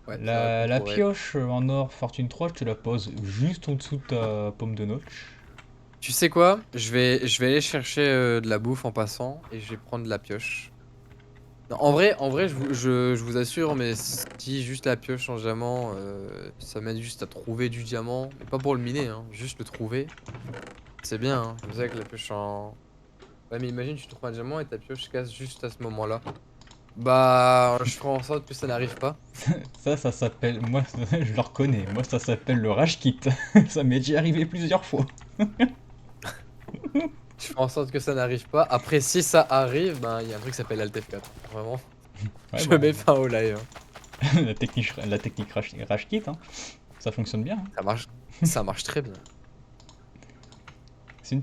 Ouais, c'est vrai qu'on La pourrait. pioche en or Fortune 3, je te la pose juste en dessous de ta pomme de notch. Tu sais quoi? Je vais aller chercher de la bouffe en passant et je vais prendre la pioche. Non, en vrai, je vous assure, mais si juste la pioche en diamant, ça m'aide juste à trouver du diamant, mais pas pour le miner, hein, juste le trouver, c'est bien, hein. Je sais que la pioche en... Ouais, mais imagine, tu trouves un diamant et ta pioche casse juste à ce moment-là. Bah, je ferai en sorte que ça n'arrive pas. Ça s'appelle... Moi, je le reconnais. Moi, ça s'appelle le rage kit. Ça m'est déjà arrivé plusieurs fois. Je ferai en sorte que ça n'arrive pas. Après, si ça arrive, ben, il y a un truc qui s'appelle Alt F4. Vraiment, Ouais, je bon... mets fin au live, hein. la technique rage kit, hein. Ça fonctionne bien. Hein. Ça marche très bien. C'est une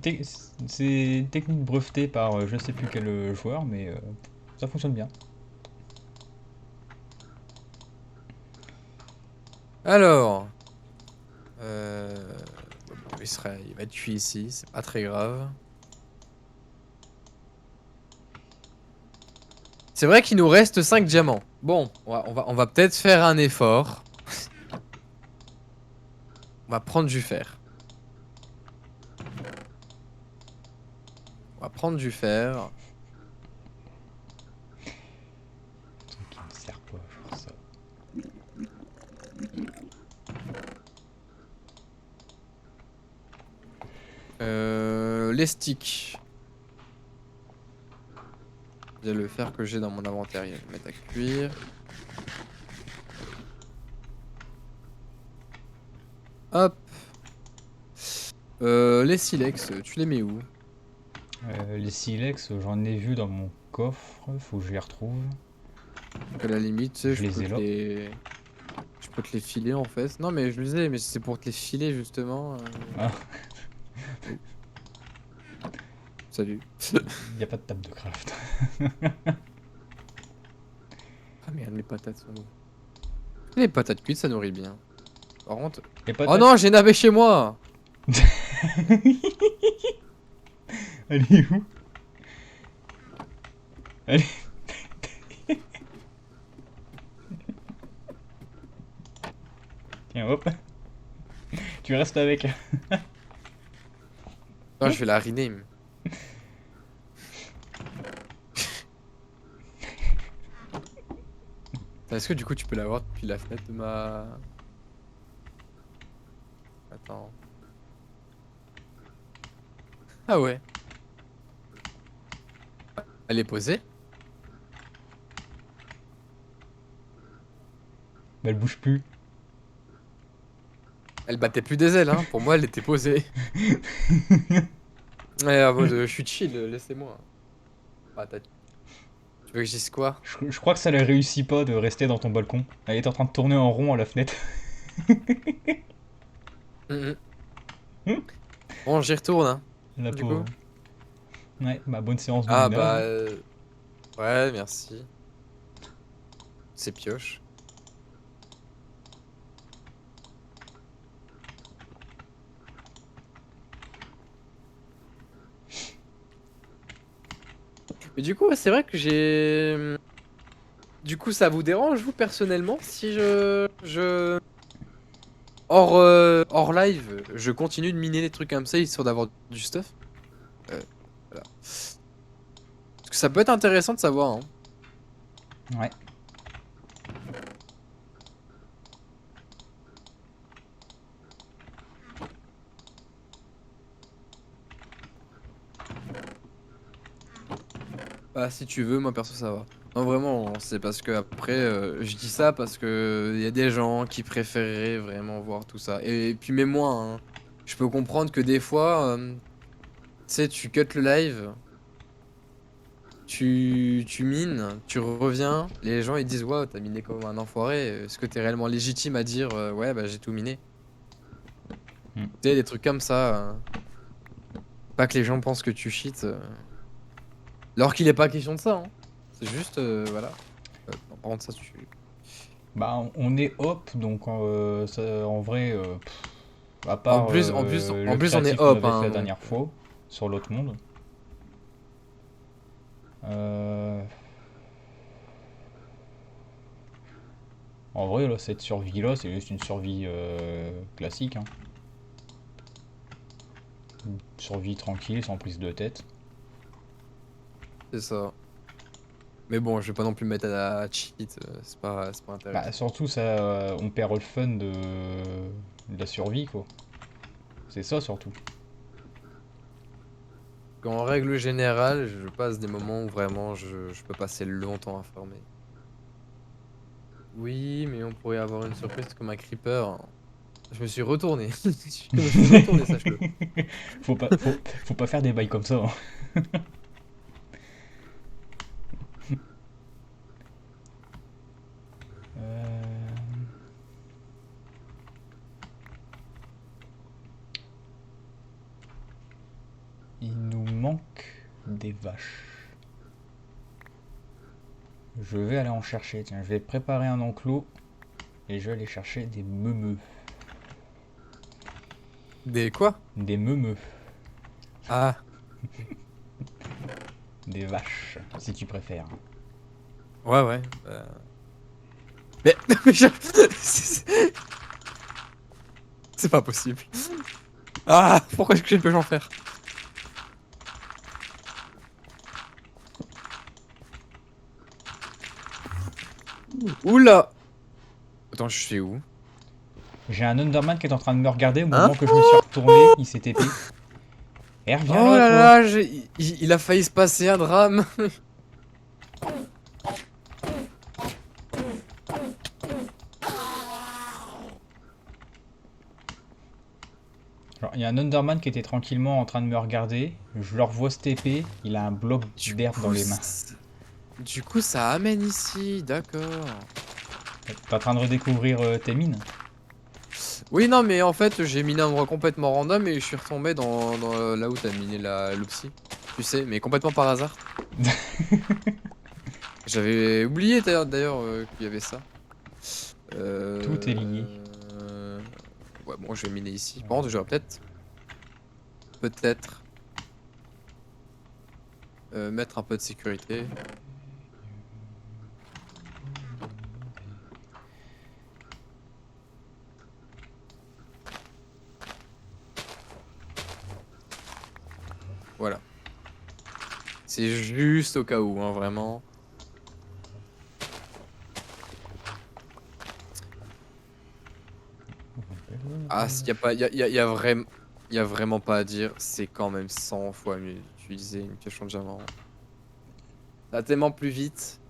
technique brevetée par je sais plus quel joueur, mais ça fonctionne bien. Alors, bon, il va être cuit ici, c'est pas très grave. C'est vrai qu'il nous reste 5 diamants. Bon, on va peut-être faire un effort. On va prendre du fer. On va prendre du fer. Un truc qui me sert pas, genre ça. Les sticks. Il y a le fer que j'ai dans mon inventaire, il va le mettre à cuire. Hop. Les silex, tu les mets où? Les silex, j'en ai vu dans mon coffre, faut que je les retrouve. Donc à la limite, tu sais, Je les ai là. je peux te les filer en fait. Non mais je les ai, mais c'est pour te les filer justement. Ah, Oh, salut. y a pas de table de craft. Ah merde, les patates sont où? Les patates cuites, ça nourrit bien. Par contre... Les Oh patates. non, j'ai navé chez moi! Elle est où? Elle est- Tiens, hop. Tu restes avec. Non, je vais la rename. Est-ce que du coup tu peux la voir depuis la fenêtre de ma... Attends. Ah ouais. Elle est posée? Bah, elle bouge plus. Elle battait plus des ailes, hein. Pour moi, elle était posée. Ouais, en mode, je suis chill, laissez-moi. Patate. Tu veux que je dise quoi? Je crois que ça ne réussit pas de rester dans ton balcon. Elle est en train de tourner en rond à la fenêtre. Mhm. Bon, j'y retourne, hein. La Du coup. pauvre. Ouais, bah bonne séance de Ah minage. bah... Hein. Ouais, merci. C'est pioche. Mais du coup, ouais, c'est vrai que j'ai... Du coup, ça vous dérange, vous, personnellement, si hors live, je continue de miner des trucs comme ça, histoire d'avoir du stuff? Voilà. Parce que ça peut être intéressant de savoir, hein. Ouais. Bah, si tu veux, moi, perso, ça va. Non, vraiment, c'est parce que après, je dis ça parce que y a des gens qui préféreraient vraiment voir tout ça. Et puis même moi, hein, je peux comprendre que des fois, tu sais, tu cut le live, tu mines, tu reviens, les gens ils disent waouh, t'as miné comme un enfoiré. Est-ce que t'es réellement légitime à dire ouais, bah j'ai tout miné? Hmm. Tu sais, des trucs comme ça. Pas que les gens pensent que tu cheats. Alors qu'il est pas question de ça, hein. C'est juste, voilà. Non, par contre, ça, tu... Bah, on est hop, donc en vrai, à En part plus, le on est créatif qu'on hop, avait fait hein, la donc... dernière fois sur l'autre monde. Euh, En vrai, là, cette survie-là, c'est juste une survie classique, hein. Une survie tranquille, sans prise de tête. C'est ça. Mais bon, je vais pas non plus me mettre à cheat, c'est pas Bah, intéressant. surtout, ça, on perd le fun de la survie, quoi. C'est ça, surtout. En règle générale, je passe des moments où vraiment je peux passer longtemps à farmer. Oui, mais on pourrait avoir une surprise comme un creeper. Je me suis retourné. Je me suis retourné, sache-le. Faut pas faire des bails comme ça, hein. Euh, Il nous manque des vaches. Je vais aller en chercher, tiens, je vais préparer un enclos et je vais aller chercher des meumeux. Des quoi? Des meumeux, Ah, des vaches, si tu préfères. ouais, ouais. Mais, c'est c'est pas possible. Ah, pourquoi est-ce que je ne peux en faire? Oula! Attends, je suis où? J'ai un Underman qui est en train de me regarder au Hein? moment que je me suis retourné, il s'est TP. Eh, reviens Oh là, là toi! là, il a failli se passer un drame. Genre, il y a un Underman qui était tranquillement en train de me regarder, je le revois se TP, il a un bloc Du d'herbe dans coup, les mains. du coup, ça amène ici, d'accord. T'es en train de redécouvrir tes mines? Oui, non, mais en fait, j'ai miné un endroit complètement random et je suis retombé dans là où t'as miné la l'Oupsie. Tu sais, mais complètement par hasard. J'avais oublié d'ailleurs qu'il y avait ça. Tout est lié. Ouais, bon, je vais miner ici. Par contre, j'aurais peut-être mettre un peu de sécurité. Voilà. C'est juste au cas où, hein, vraiment. Ah, s'il y a pas, y a vraiment pas à dire. C'est quand même 100 fois mieux d'utiliser une pioche en diamant. Ça va tellement plus vite.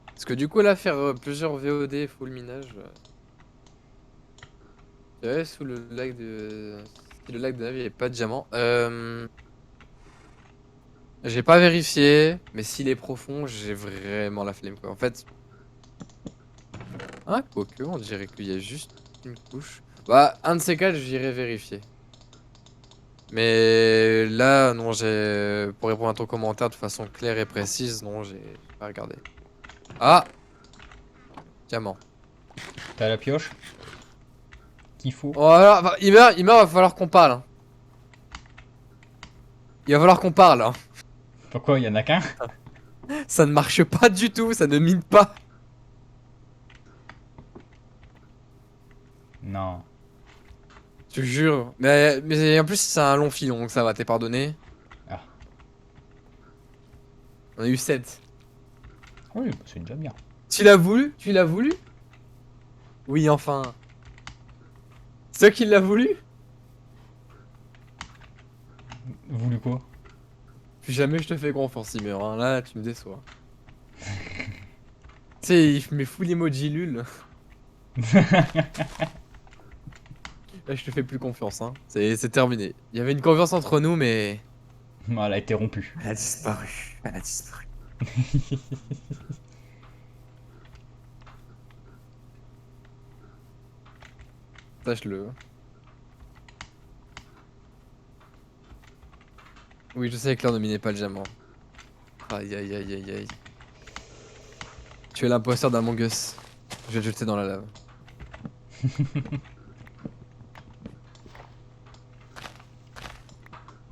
Parce que du coup, là, faire plusieurs VOD full minage. Ouais, sous le lac de. Si le lac de Nave, il n'y avait pas de diamant. J'ai pas vérifié, mais s'il est profond, j'ai vraiment la flemme, quoi. En fait. Ah, quoique, on dirait qu'il y a juste une couche. Bah, un de ces quatre, j'irai vérifier. Mais là, non, j'ai. Pour répondre à ton commentaire de façon claire et précise, non, j'ai pas regardé. Ah! Diamant. T'as la pioche? Qu'il faut? Voilà, il va falloir qu'on parle, hein. Il va falloir qu'on parle, hein. Pourquoi, y en a qu'un? Ça ne marche pas du tout, ça ne mine pas. Non. Je te jure. Mais en plus, c'est un long filon, donc ça va, t'es pardonné. Ah. On a eu 7. Oui, bah, c'est déjà bien. Tu l'as voulu? Tu l'as voulu? Oui, enfin. C'est toi qui l'a voulu? Voulu quoi? Plus jamais je te fais confiance, Imer, hein. Là, tu me déçois. Tu sais, il met full emoji lul. Là, je te fais plus confiance, hein. C'est terminé. Il y avait une confiance entre nous, mais... Elle a été rompue. Elle a disparu. Elle a disparu. Sache-le. Oui, je sais que là, on ne minait pas le diamant. Aïe, aïe, aïe, aïe, aïe. Tu es l'imposteur d'Among Us. Je vais te jeter dans la lave.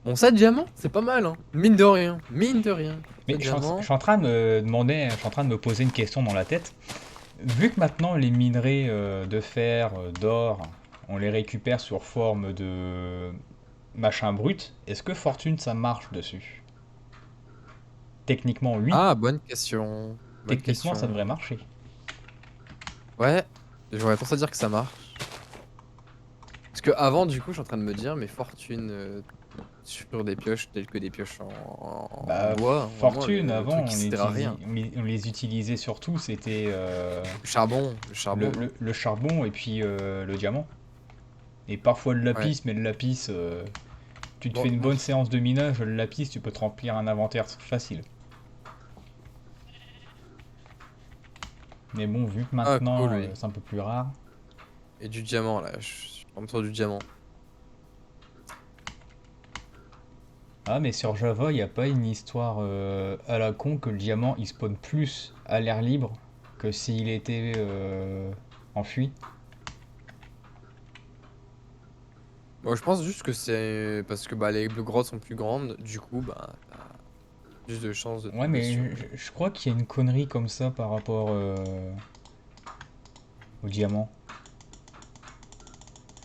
Bon, 7 diamants, c'est pas mal, hein. Mine de rien. Mine de rien. Mais 7 je diamants. suis en train de me demander, je suis en train de me poser une question dans la tête. Vu que maintenant les minerais de fer, d'or, on les récupère sur forme de machin brut, est-ce que fortune ça marche dessus? Techniquement oui, Ah, bonne question. Bonne techniquement ça devrait question. marcher. Ouais, j'aurais tendance à dire que ça marche. Parce que avant, du coup, je suis en train de me dire, mais fortune sur des pioches telles que des pioches en Bah bois, hein, vraiment fortune le avant truc qui sert à rien. on les utilisait surtout c'était Le charbon, hein. le charbon et puis le diamant. Et parfois le Ouais. lapis, mais le lapis, tu te fais Bon, une bon. bonne séance de minage, le lapis tu peux te remplir un inventaire facile. Mais bon, vu que Ah, cool, maintenant oui. c'est un peu plus rare. Et du diamant, là. Je suis en sur du diamant. Ah, mais sur Java, il n'y a pas une histoire à la con que le diamant il spawn plus à l'air libre que s'il était enfui. Bon, je pense juste que c'est parce que bah, les grottes sont plus grandes, du coup, bah, t'as plus de chances de Ouais, tomber mais sur. je crois qu'il y a une connerie comme ça par rapport au diamant.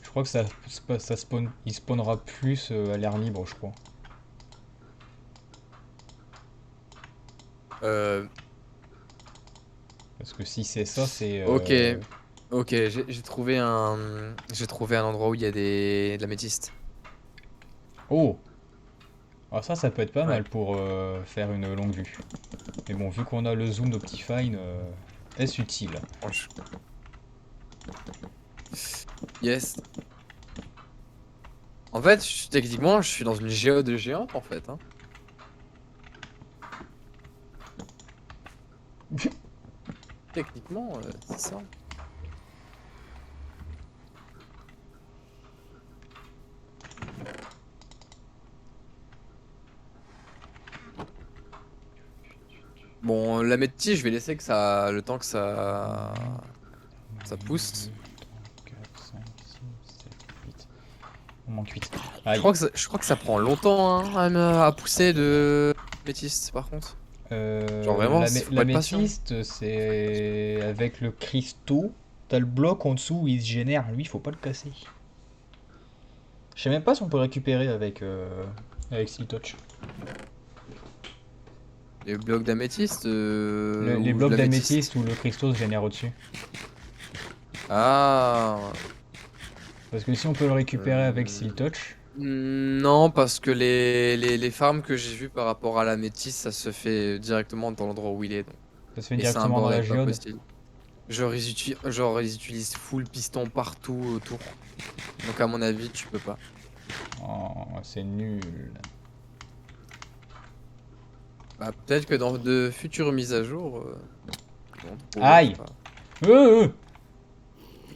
Je crois que ça spawn, il spawnera plus à l'air libre, je crois. Euh, Parce que si c'est ça, c'est ok, ok, j'ai trouvé un endroit où il y a de l'améthyste. oh! Alors ça peut être pas Ouais. mal pour faire une longue vue. Mais bon, vu qu'on a le zoom d'Optifine, est-ce utile? Franch- Yes. En fait, techniquement, je suis dans une géode géante, en fait, hein. Techniquement, c'est ça. Bon, l'améthyste, je vais laisser que ça, le temps que ça pousse. 4, 5, 6, 7, 8. On manque 8. Je Aïe. crois je crois que ça prend longtemps hein, à pousser de métis, par contre. Genre vraiment, faut pas être patient. L'améthyste, c'est avec le cristaux. T'as le bloc en dessous, il se génère. Lui, faut pas le casser. Je sais même pas si on peut récupérer avec Steel Touch. Les blocs d'améthyste Les ou de blocs l'améthyste. d'améthyste où le cristaux se génère au-dessus. Ah. Parce que si on peut le récupérer avec euh, Steel Touch. Non, parce que les farms que j'ai vues par rapport à l'améthyste, ça se fait directement dans l'endroit où il est. Donc. Ça se fait Et c'est un directement dans la bordel pas géode. possible. Genre, ils utilisent full piston partout autour. Donc à mon avis, tu peux pas. Oh, c'est nul. Bah, peut-être que dans de futures mises à jour, ils vont trouver, je sais Aïe! pas. Euh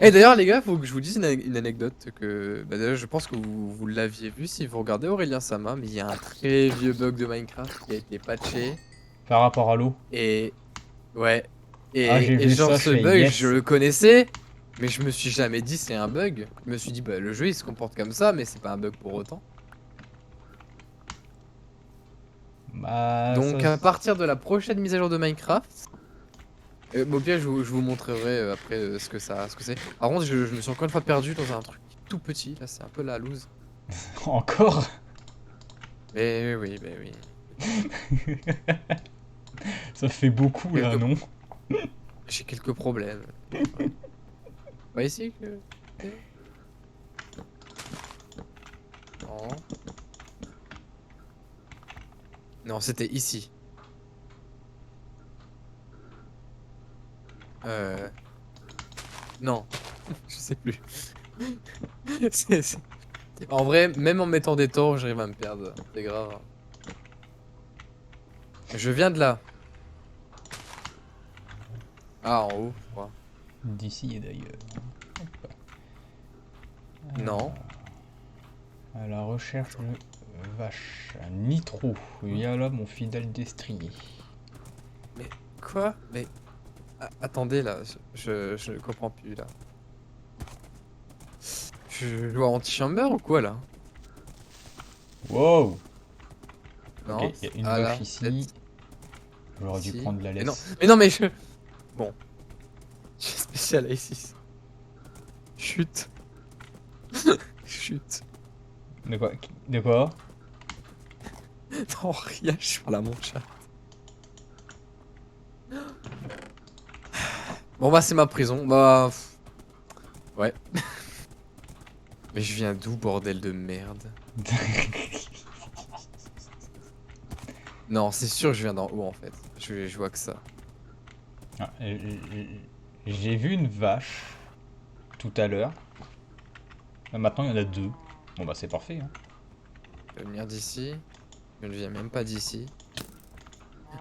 Et d'ailleurs, les gars, faut que je vous dise une anecdote que bah, d'ailleurs, je pense que vous l'aviez vu si vous regardez Aurélien Sama, mais il y a un très vieux bug de Minecraft qui a été patché. Par rapport à l'eau. Et ouais. Ah, j'ai Et vu genre, ça, je ce fais bug, je yes. le connaissais, mais je me suis jamais dit c'est un bug. Je me suis dit, bah, le jeu il se comporte comme ça, mais c'est pas un bug pour autant. Bah, ça. Donc, à partir de la prochaine mise à jour de Minecraft, bon, au pire, je vous montrerai après ce que c'est. Par contre, je me suis encore une fois perdu dans un truc tout petit. Là, c'est un peu la loose. Encore? Mais oui, mais oui. Ça fait beaucoup là, Quelques... non? J'ai quelques problèmes. Ouais. Pas ici que. Non. Non, c'était ici. Euh. Non. Je sais plus. C'est- En vrai, même en mettant des torts, j'arrive à me perdre. C'est grave. Je viens de là. Ah, en haut, je crois. D'ici et d'ailleurs. Non. À la recherche Attends. Vache, un nitro. Il y a là mon fidèle destrier. Mais quoi? Mais attendez là, je comprends plus là. Je joue à Antichamber ou quoi là? Wow! Ok, Non? il y a une Ah vache là, ici. peut-être J'aurais dû ici. prendre la Mais non, laisse. mais non, mais je. Bon, je suis spécial ici. Chute, chute. De quoi? De quoi? Non, rien, je parle à mon chat. Bon bah c'est ma prison, bah ouais. Mais je viens d'où bordel de merde? Non, c'est sûr que je viens d'en haut en fait. Je vois que ça. Ah, j'ai vu une vache tout à l'heure. Maintenant, il y en a deux. Bon, bah, c'est parfait, hein. Je vais venir d'ici. Je ne viens même pas d'ici.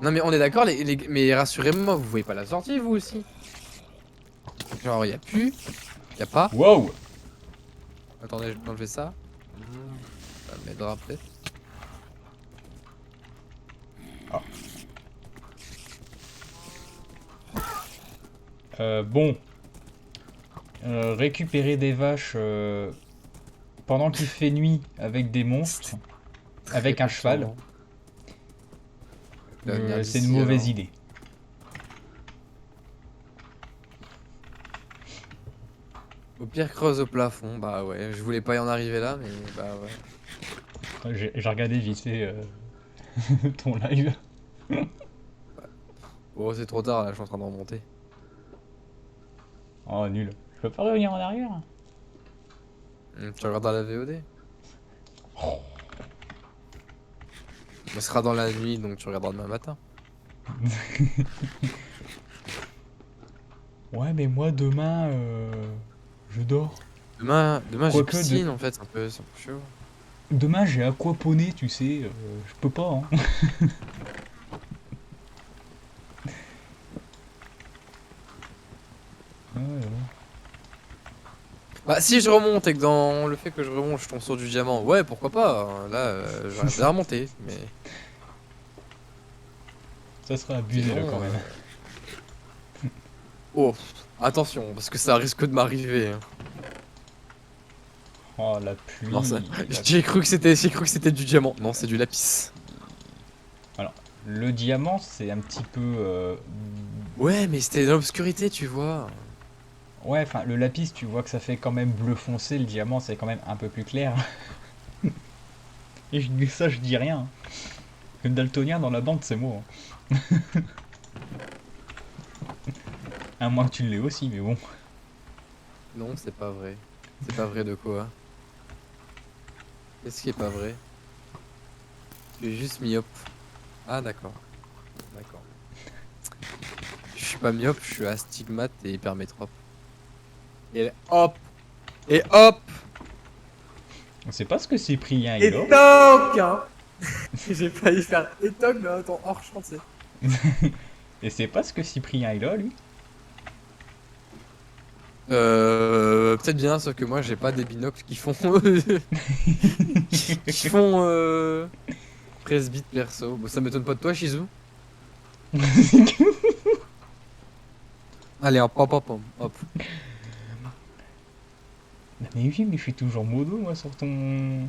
Non mais on est d'accord, mais rassurez-moi, vous voyez pas la sortie vous aussi? Genre y a plus, y a pas. Wow! Attendez, je vais enlever ça. Ça m'aidera peut-être. Ah. Bon. Récupérer des vaches pendant qu'il fait nuit avec des monstres, C'était très avec un cheval, perturbant. Je vais venir c'est une d'ici mauvaise alors. idée. Au pire creuse au plafond, bah ouais, je voulais pas y en arriver là, mais bah ouais. J'ai regardé vite fait ton live. Oh c'est trop tard là, je suis en train de remonter. Oh, nul. Je peux pas revenir en arrière? Tu regarderas la VOD? On sera dans la nuit, donc tu regarderas demain matin. Ouais, mais moi, demain, je dors. Demain j'ai Quoique, piscine en fait, c'est un peu chaud. demain, j'ai aquaponé, tu sais. Je peux pas, hein. Ouais, ouais. Bah si je remonte et que dans le fait que je remonte je tombe sur du diamant, ouais pourquoi pas, hein. Là j'aurais bien remonté, mais Ça serait abusé, là, sinon... quand même. Oh, attention, parce que ça risque de m'arriver, hein. Oh, la Non, ça... pluie. j'ai cru que c'était du diamant. Non, c'est du lapis. Alors, le diamant, c'est un petit peu... Ouais, mais c'était dans l'obscurité, tu vois. Ouais, enfin, le lapis, tu vois que ça fait quand même bleu foncé. Le diamant, c'est quand même un peu plus clair. Et je dis ça, je dis rien, hein. Le daltonien dans la bande, c'est moi, hein. À moins que tu l'aies aussi, mais bon. Non, c'est pas vrai. C'est pas vrai de quoi? Qu'est-ce qui est pas vrai? Tu es juste myope. Ah, d'accord. D'accord. Je suis pas myope, je suis astigmate et hypermétrope. Et hop! Et hop! On sait pas ce que Cyprien Et il a. toc, hein. J'ai failli faire et toc, mais attends, hors champ, c'est. Et c'est pas ce que Cyprien il a, lui. Peut-être bien, sauf que moi j'ai pas des binocles qui font qui font presbyte perso. Bon, ça m'étonne pas de toi, Shizu. Allez, hop, hop, hop, hop. Hop. Mais oui, mais je suis toujours modo, moi, sur ton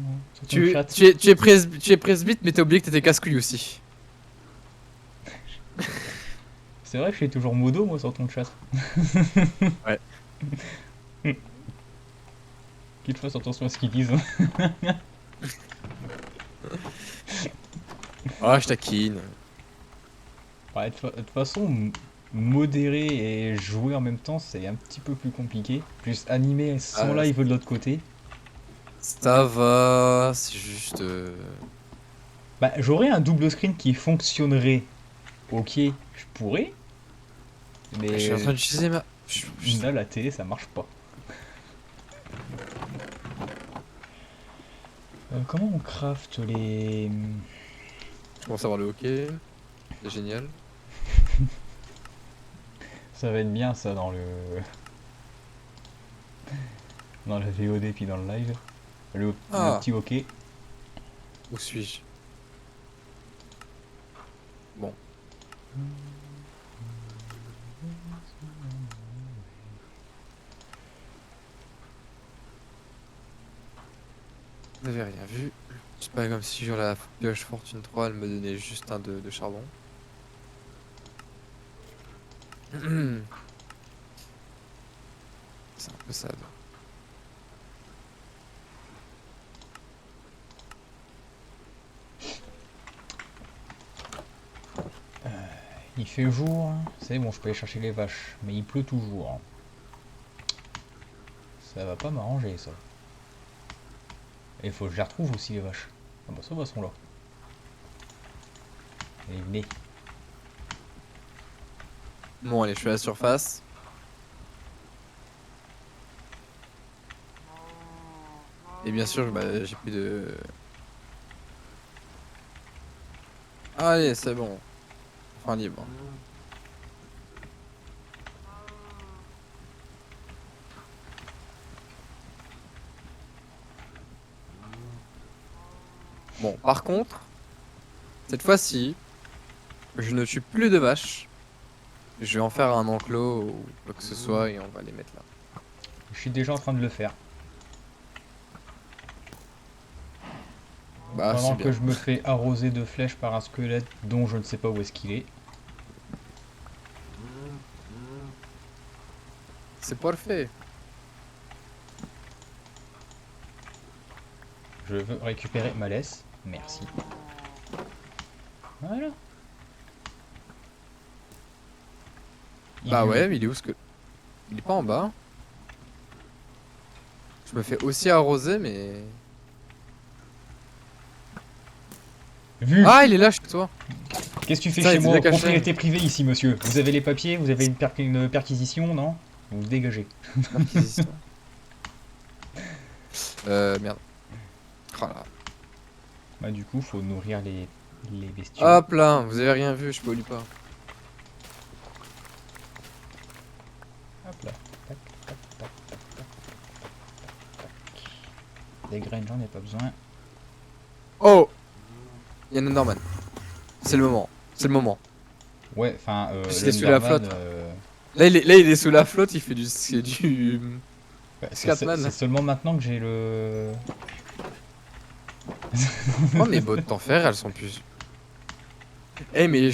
Tu, chat. tu es, tu es, tu es presbyte, mais t'as oublié que t'étais casse-couille aussi. C'est vrai que je suis toujours modo, moi, sur ton chat. Ouais. Qu'ils fassent attention à ce qu'ils disent. Ah, je taquine. Ouais, de toute façon, modérer et jouer en même temps, c'est un petit peu plus compliqué. Plus animer son Ah, live de l'autre côté. ça va, c'est juste. Bah, j'aurais un double screen qui fonctionnerait. Ok, je pourrais. Je suis en Mais train d'utiliser ma. là, la télé, ça marche pas. Comment on craft les... Je commence à voir le hockey. C'est génial. Ça va être bien, ça, dans le... dans la VOD puis dans le live. Le Ah, petit hockey. Où suis-je? Bon. Vous n'avez rien vu. C'est pas comme si sur la pioche Fortune 3 elle me donnait juste un de charbon. C'est un peu sad. Il fait jour, hein. C'est bon, je peux aller chercher les vaches, mais il pleut toujours. Ça va pas m'arranger ça. Et il faut que je les retrouve aussi les vaches. Ah bah ça va, sont là. Allez, venez. Bon allez, je suis à la surface. Et bien sûr, bah, j'ai plus de... Allez, c'est bon. Enfin libre. Bon, par contre, cette fois-ci, je ne tue plus de vaches. Je vais en faire un enclos ou quoi que ce soit et on va les mettre là. Je suis déjà en train de le faire. Bah, c'est Pendant que bien. je me fais arroser de flèches par un squelette dont je ne sais pas où est-ce qu'il est. C'est parfait. Je veux récupérer ma laisse. Merci. Voilà. Bah ouais, mais il est où ce que... Il est pas en bas. Je me fais aussi arroser, mais... Vu. Ah, il est là chez toi. Qu'est-ce que tu fais Ça, chez il était moi? bien caché. Propriété privée ici, monsieur. Vous avez les papiers? Vous avez une perquisition, non? Vous dégagez. Perquisition. Merde. Oh là. Bah du coup, faut nourrir les bestiaux. Hop là, vous avez rien vu, je pollue pas. Hop là. Tac, tac, tac, tac, tac, tac. Des graines, j'en ai pas besoin. Oh, il y a un Enderman. C'est le moment. C'est le moment. Ouais, enfin, Il est sous la l'Enderman, flotte. Là, il est sous la flotte, il fait du bah, Scatman. c'est seulement maintenant que j'ai le... Oh, mes bottes en fer, elles sont plus... Eh, mais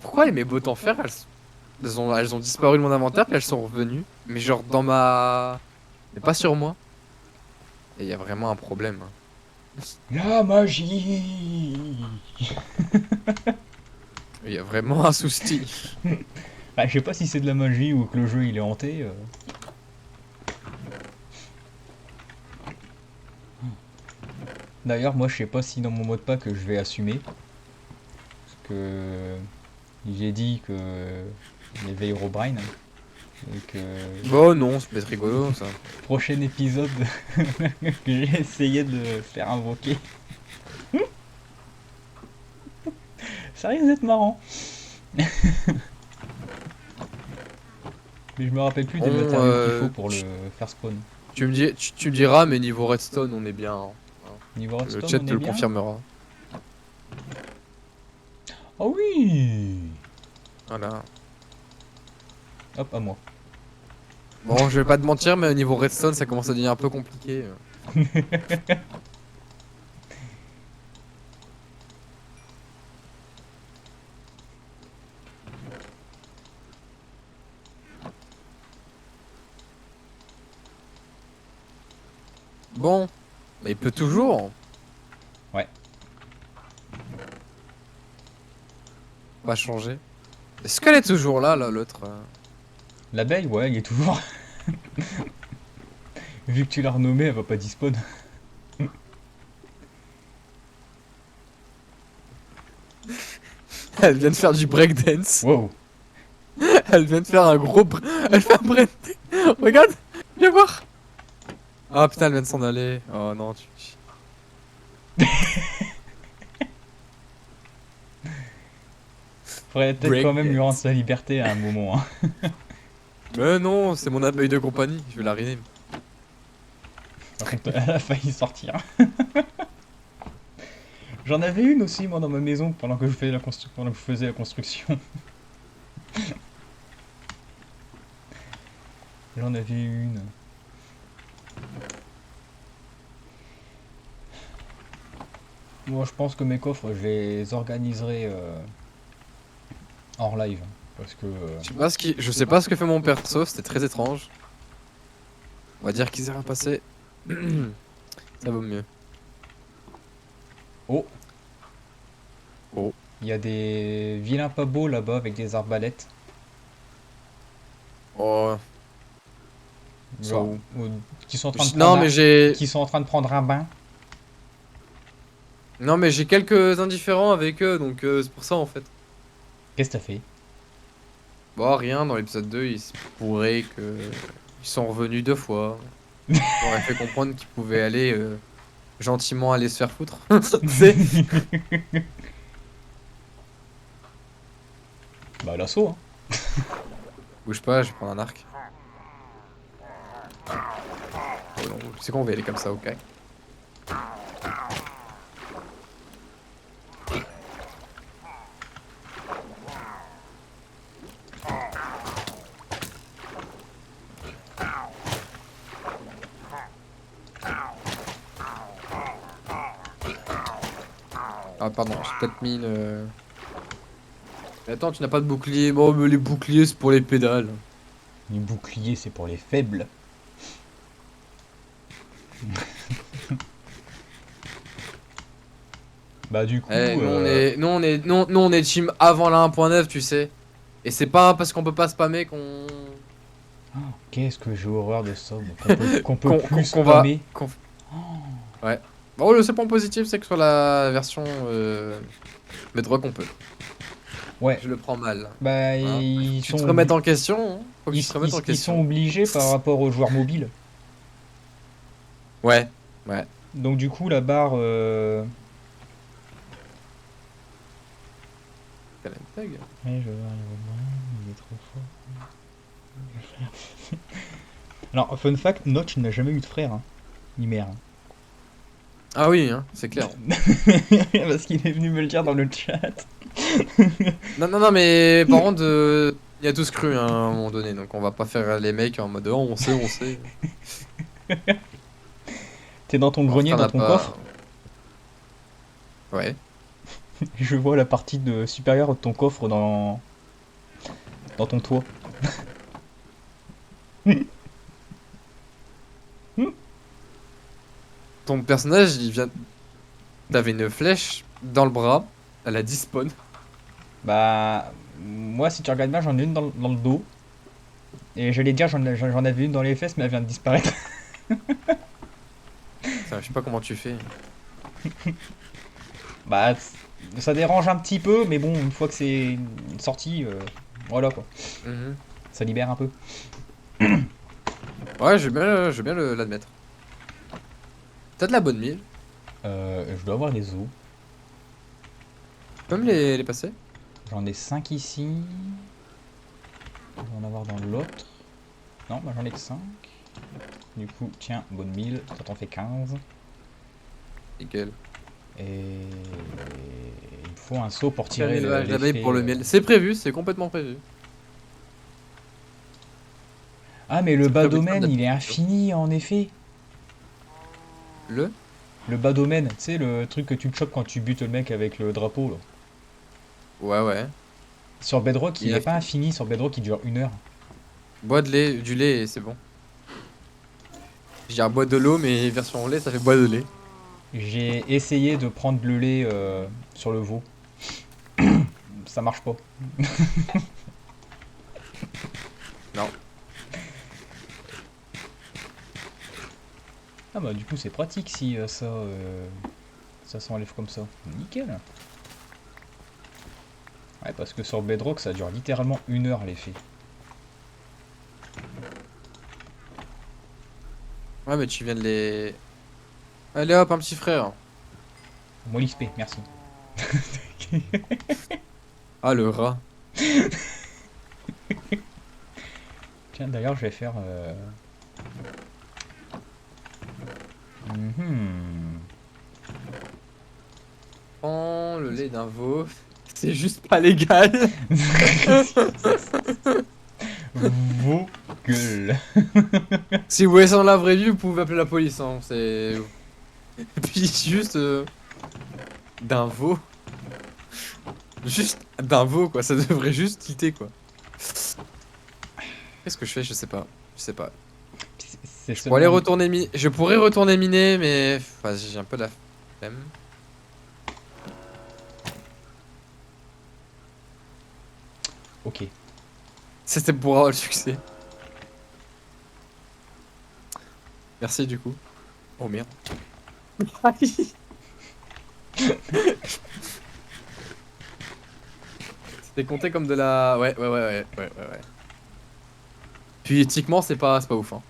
pourquoi mes bottes en fer, elles ont disparu de mon inventaire, puis elles sont revenues. Mais genre dans ma... Mais pas sur moi. Et il y a vraiment un problème. La magie! Il y a vraiment un souci. Bah, je sais pas si c'est de la magie ou que le jeu il est hanté. D'ailleurs, moi je sais pas si dans mon mot de passe que je vais assumer. Parce que j'ai dit que il y avait Herobrine. Et que Bon, non, ça peut être rigolo, ça. prochain épisode que j'ai essayé de faire invoquer. Ça risque d'être marrant. Mais je me rappelle plus des Bon, matériaux qu'il faut pour le faire spawn. tu me diras, mais niveau redstone, on est bien. Hein. Niveau Le redstone, chat on te est le bien. confirmera. Oh oui! Voilà. Hop, à moi. Bon, je vais pas te mentir, mais au niveau redstone, ça commence à devenir un peu compliqué. Bon, mais il pleut toujours. Ouais. On va changer. Est-ce qu'elle est toujours là, l'autre L'abeille, ouais, il est toujours. Vu que tu l'as renommée, elle va pas dispawn. Elle vient de faire du breakdance. Wow. Elle vient de faire un gros... Elle fait un breakdance. Regarde, viens voir. Ah putain, elle vient de s'en aller. Oh non, tu... Faudrait peut-être quand même lui Breakdance. rendre sa liberté à un moment. Hein. Mais non, c'est mon abeille de compagnie. Je vais la rename. Par contre, elle a failli sortir. J'en avais une aussi, moi, dans ma maison, pendant que je faisais la construction. J'en avais une. Moi, je pense que mes coffres, je les organiserai hors live. Parce que... Je sais pas ce que fait mon perso, c'était très étrange. On va dire qu'il s'est rien passé. Ça vaut mieux. Oh, Oh. il y a des vilains pas beaux là-bas avec des arbalètes. Oh. Ça Genre, où? qui sont en train de Non prendre mais j'ai... qui sont en train de prendre un bain. Non mais j'ai quelques indifférents avec eux, donc c'est pour ça en fait. Qu'est-ce que t'as fait? Bon, rien, dans l'épisode 2, il se pourrait que... Ils sont revenus 2 fois. On aurait fait comprendre qu'ils pouvaient aller gentiment aller se faire foutre. Tu sais? Bah, l'assaut, hein. Bouge pas, je vais prendre un arc. Oh non, c'est qu'on va y aller comme ça, ok. Ah pardon, j'ai peut-être mis le... Mais attends, tu n'as pas de bouclier. Bon, mais les boucliers, c'est pour les pédales. Les boucliers, c'est pour les faibles. Bah, du coup, Eh, nous, on est team avant la 1.9, tu sais. Et c'est pas parce qu'on peut pas spammer qu'on... qu'est-ce que j'ai horreur de ça, moi, qu'on peut plus qu'on va... spammer. Ouais. Bon, le seul point positif, c'est que sur la version Bedrock, on peut. Ouais, Je le prends mal. bah, Hein. ils Tu te sont, remettes en question. Hein. Faut que ils, tu te remettes en ils sont question. obligés par rapport aux joueurs mobiles. Ouais. Ouais. Donc, du coup, la barre. Talent tag. Ouais, je vois, il est trop fort. Alors, fun fact, Notch n'a jamais eu de frère, hein, ni mère. Ah oui, hein, c'est clair. Parce qu'il est venu me le dire dans le chat. Non, non, non, mais par contre, il y a tous cru hein, à un moment donné. Donc on va pas faire les mecs en mode oh, on sait, on sait. T'es dans ton Mon grenier, frère dans n'a ton pas. coffre. Ouais. Je vois la partie supérieure de ton coffre dans ton toit. Ton personnage, il vient. T'avais une flèche dans le bras. Elle a dispawn. Bah, moi, si tu regardes bien, j'en ai une dans le dos. Et j'allais dire, j'en avais une dans les fesses, mais elle vient de disparaître. Putain, je sais pas comment tu fais. Bah, ça dérange un petit peu, mais bon, une fois que c'est sorti, voilà quoi. Mhm. Ça libère un peu. Ouais, je vais bien l'admettre. T'as de la bonne mille. Je dois avoir les os. Tu peux me les passer? J'en ai 5 ici. Je vais en avoir dans l'autre. Non, bah j'en ai que 5. Du coup, tiens, bonne 1000, ça t'en fait 15. Nickel. Et il me faut un seau pour Tiens, tirer l'élevage d'abeilles l'effet. pour le miel. C'est prévu, c'est complètement prévu. Ah, mais le C'est bas prévu comme domaine, il est d'habitude. infini en effet. Le? Le bas domaine, tu sais, le truc que tu te chopes quand tu butes le mec avec le drapeau là. Ouais, ouais. Sur Bedrock, Il il a est pas fait. infini, sur Bedrock, il dure 1 heure. Bois de lait, du lait et c'est bon. Je dirais bois de l'eau, mais version lait, ça fait bois de lait. J'ai essayé de prendre le lait sur le veau. Ça marche pas. Non. Ah bah du coup c'est pratique si ça s'enlève comme ça. Nickel. Ouais, parce que sur Bedrock ça dure littéralement 1 heure l'effet. Ouais, mais tu viens de les. Allez hop, un petit frère. Moi l'XP, merci. Ah, le rat. Tiens d'ailleurs je vais faire... Mhm. prends le lait d'un veau. C'est juste pas légal. Vos gueules. Si vous voulez ça dans la vraie vie, vous pouvez appeler la police. Hein. C'est. Et puis juste d'un veau. Juste d'un veau quoi. Ça devrait juste tilter quoi. Qu'est-ce que je fais? Je sais pas. Je sais pas. C'est Je pourrais aller seulement... retourner miner. Je pourrais retourner miner, mais vas-y, j'ai un peu la flemme. Ok. C'était pour avoir le succès. Merci du coup. Oh merde. C'était compté comme de la. Ouais. Puis éthiquement, c'est pas ouf. Hein.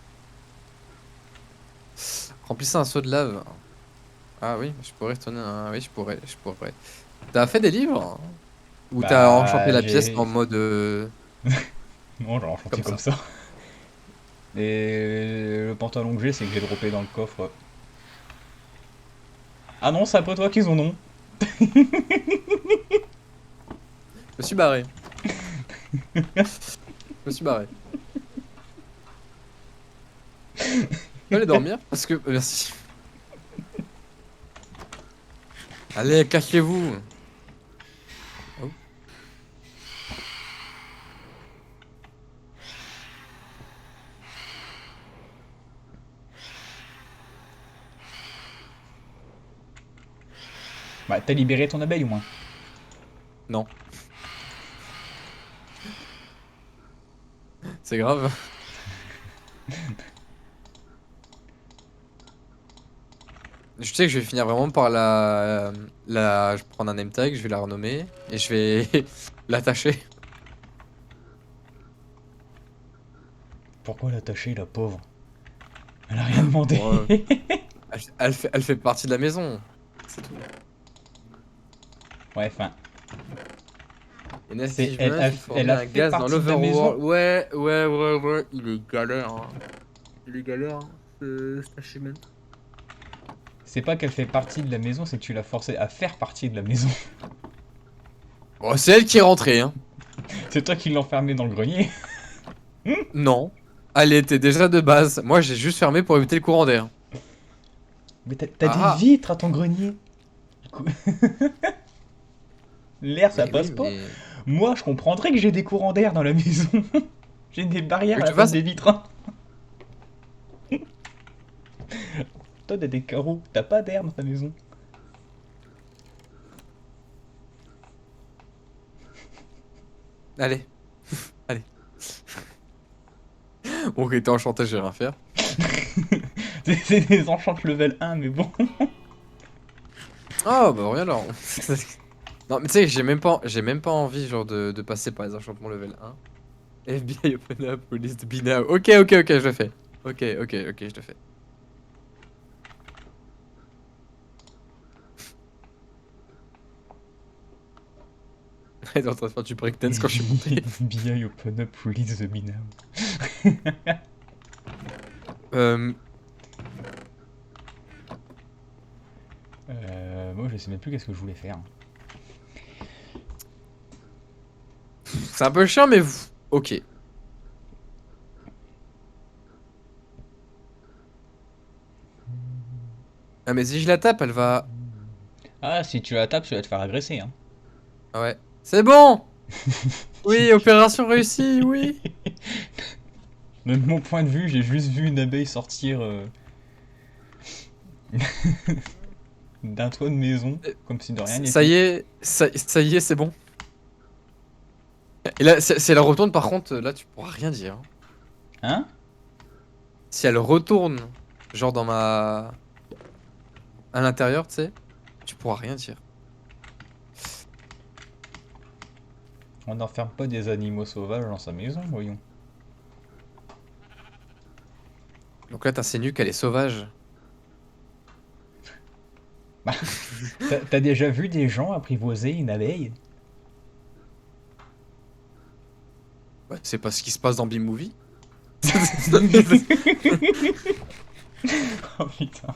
Remplissez un seau de lave. Ah oui, je pourrais retourner un. Oui, je pourrais. T'as fait des livres? Hein. Ou t'as enchanté Bah, la pièce en j'ai... mode. Non, j'ai enchanté Comme comme ça. ça. Et le pantalon que j'ai, c'est que j'ai droppé dans le coffre. Ah non, c'est après toi qu'ils en ont. Je me suis barré. Je me suis barré. Je peux aller dormir? Parce que. Merci. Allez, cachez-vous. Oh. Bah, t'as libéré ton abeille au moins. Non, c'est grave. Je sais que je vais finir vraiment par je vais prendre un name tag, je vais la renommer et je vais l'attacher. Pourquoi l'attacher, la pauvre? Elle a rien demandé. Bon, elle fait partie de la maison. C'est tout. Ouais, enfin, Et c'est... Nasty Humain qui Elle formait a un fait gaz dans partie de la maison. l'Overworld. Ouais. Il est galère. Hein. Il est galère, hein, cet achievement. C'est pas qu'elle fait partie de la maison, c'est que tu l'as forcée à faire partie de la maison. Bon, c'est elle qui est rentrée, hein. C'est toi qui l'as enfermée dans le grenier. Non. Elle était déjà de base. Moi, j'ai juste fermé pour éviter le courant d'air. Mais t'as des Ah, vitres à ton grenier. L'air, ça mais oui, passe pas. mais. Moi, je comprendrais que j'ai des courants d'air dans la maison. J'ai des barrières Que à la tu place fasses. des vitres. Toi, t'as des carreaux. T'as pas d'air dans ta maison. Allez, allez. Bon, ok, t'es enchanté, je vais rien faire. C'est des enchantes level 1, mais bon. Oh, bah rien alors. Non, mais tu sais, j'ai même pas envie genre de passer par les enchantements level 1. FBI open up, police be now. Ok, je le fais. Ok, je le fais. Elle est en train de faire du breakdance quand je suis monté. FBI open up, release the be now. Euh, Moi, je sais même plus qu'est-ce que je voulais faire. c'est un peu chiant, mais ok. Ah, mais si je la tape, elle va. Ah, si tu la tapes, tu vas te faire agresser, hein. Ah ouais. C'est bon! Oui, opération réussie, oui! De mon point de vue, j'ai juste vu une abeille sortir d'un toit de maison, comme si de rien Ça n'était. y est, ça y est, c'est bon. Et là, si elle retourne, par contre, là, tu pourras rien dire. Hein. Hein? Si elle retourne, genre dans ma. À l'intérieur, tu sais, tu pourras rien dire. On n'enferme pas des animaux sauvages dans sa maison, voyons. Donc là, t'insinues qu'elle est sauvage. Bah, t'as déjà vu des gens apprivoiser une abeille? Ouais, c'est pas ce qui se passe dans B-Movie. Oh putain,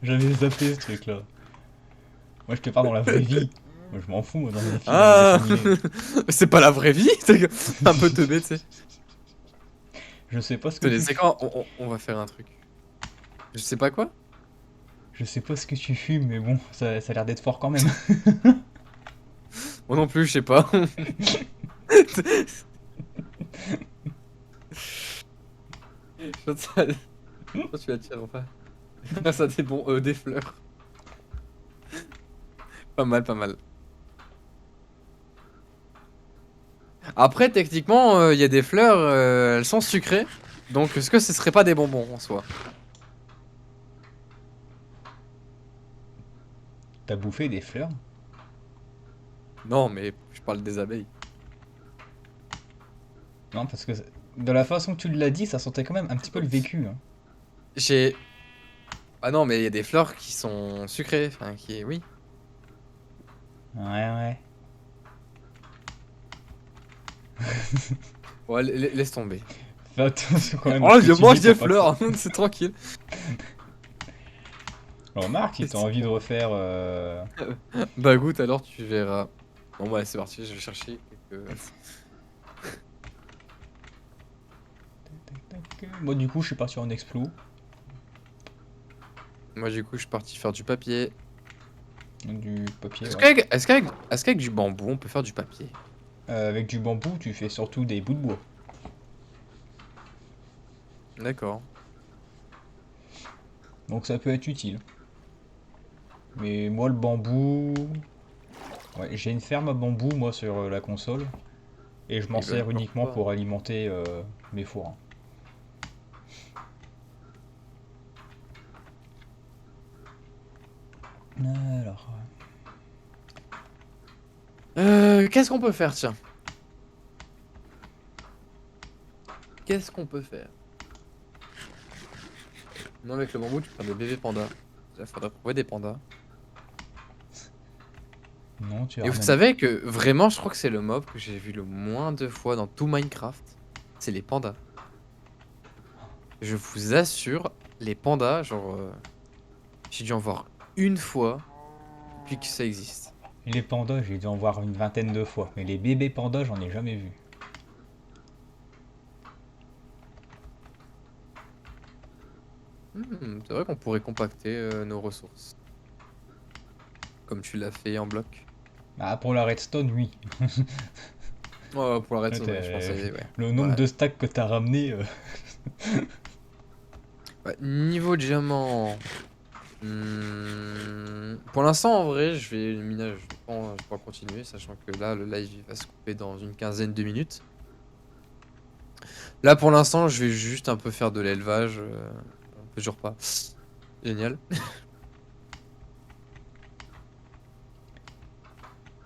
j'avais zappé ce truc-là. Moi, je te parle dans la vraie vie. Moi, je m'en fous, moi, dans les films, dans les dessins Ah animés. c'est pas la vraie vie? C'est un peu teubé, tu sais. Je sais pas ce que Tenez, tu c'est fumes. quand on va faire un truc. Je sais pas quoi? Je sais pas ce que tu fumes, mais bon, ça a l'air d'être fort quand même. Moi non plus, je sais pas. Toi, tu la tires enfin. Grâce à des fleurs. Pas mal, pas mal. Après, techniquement, il y a des fleurs, elles sont sucrées. Donc, est-ce que ce serait pas des bonbons en soi? T'as bouffé des fleurs? Non, mais je parle des abeilles. Non, parce que de la façon que tu l'as dit, ça sentait quand même un petit peu le vécu, hein. J'ai... Ah non, mais il y a des fleurs qui sont sucrées. Enfin, qui... Oui. Ouais, ouais. Ouais, laisse tomber. Fais attention quand même à Oh, ce que je tu mange dis des pour pas que ça... fleurs, c'est tranquille. Remarque, si t'as envie de refaire... Bah goûte alors, tu verras. Bon bah c'est parti, je vais chercher quelques... Moi, du coup, je suis parti en explo. Moi du coup, je suis parti faire du papier. Du papier, Est-ce ouais. qu'avec est-ce qu'avec du bambou, on peut faire du papier? Avec du bambou, tu fais surtout des bouts de bois. D'accord. Donc ça peut être utile. Mais moi, le bambou... Ouais, j'ai une ferme à bambou, moi, sur la console. Et je m'en Et ben sers uniquement pourquoi? pour alimenter mes fours, hein. Alors... Qu'est-ce qu'on peut faire, tiens? Qu'est-ce qu'on peut faire? Non, avec le bambou, tu prends des bébés pandas. Il faudrait trouver des pandas. Non, tu Et vous ramènes... savez que vraiment, je crois que c'est le mob que j'ai vu le moins de fois dans tout Minecraft. C'est les pandas. Je vous assure, les pandas, genre, j'ai dû en voir une fois depuis que ça existe. Les pandas, j'ai dû en voir une vingtaine de fois. Mais les bébés pandas, j'en ai jamais vu. C'est vrai qu'on pourrait compacter nos ressources. Comme tu l'as fait en bloc. Ah, pour la redstone, oui. Oh, pour la Là, redstone, ouais, je pensais, ouais. le nombre Ouais. de stacks que t'as ramené... Ouais, niveau diamant. Pour l'instant, en vrai, je vais le minage. Je vais pas continuer, sachant que là, le live il va se couper dans une quinzaine de minutes. Là, pour l'instant, je vais juste un peu faire de l'élevage. Un peu genre pas. Génial.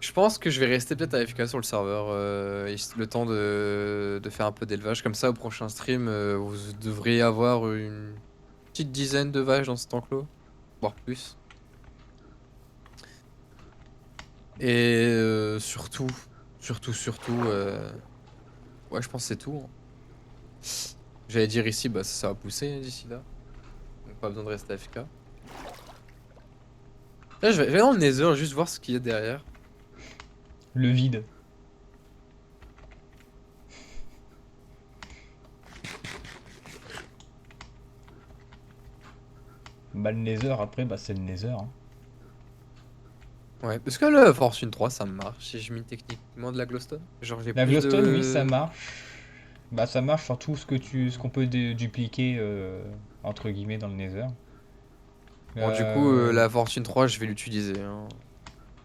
Je pense que je vais rester peut-être AFK sur le serveur, le temps de faire un peu d'élevage. Comme ça, au prochain stream, vous devriez avoir une petite dizaine de vaches dans cet enclos, voire plus. Et surtout, ouais, je pense que c'est tout, hein. J'allais dire ici, bah ça va pousser hein, d'ici là. Donc pas besoin de rester AFK. Là, je vais dans le Nether juste voir ce qu'il y a derrière. Le vide. Bah, le Nether, après, bah, c'est le Nether, hein. Ouais, est-ce que le Fortune 3 ça marche si je mine techniquement de la glowstone? Genre j'ai La plus glowstone, oui, ça de... marche. Bah, ça marche sur tout ce qu'on peut dupliquer, entre guillemets, dans le Nether. Bon, du coup, Euh, la Fortune 3, je vais l'utiliser, hein.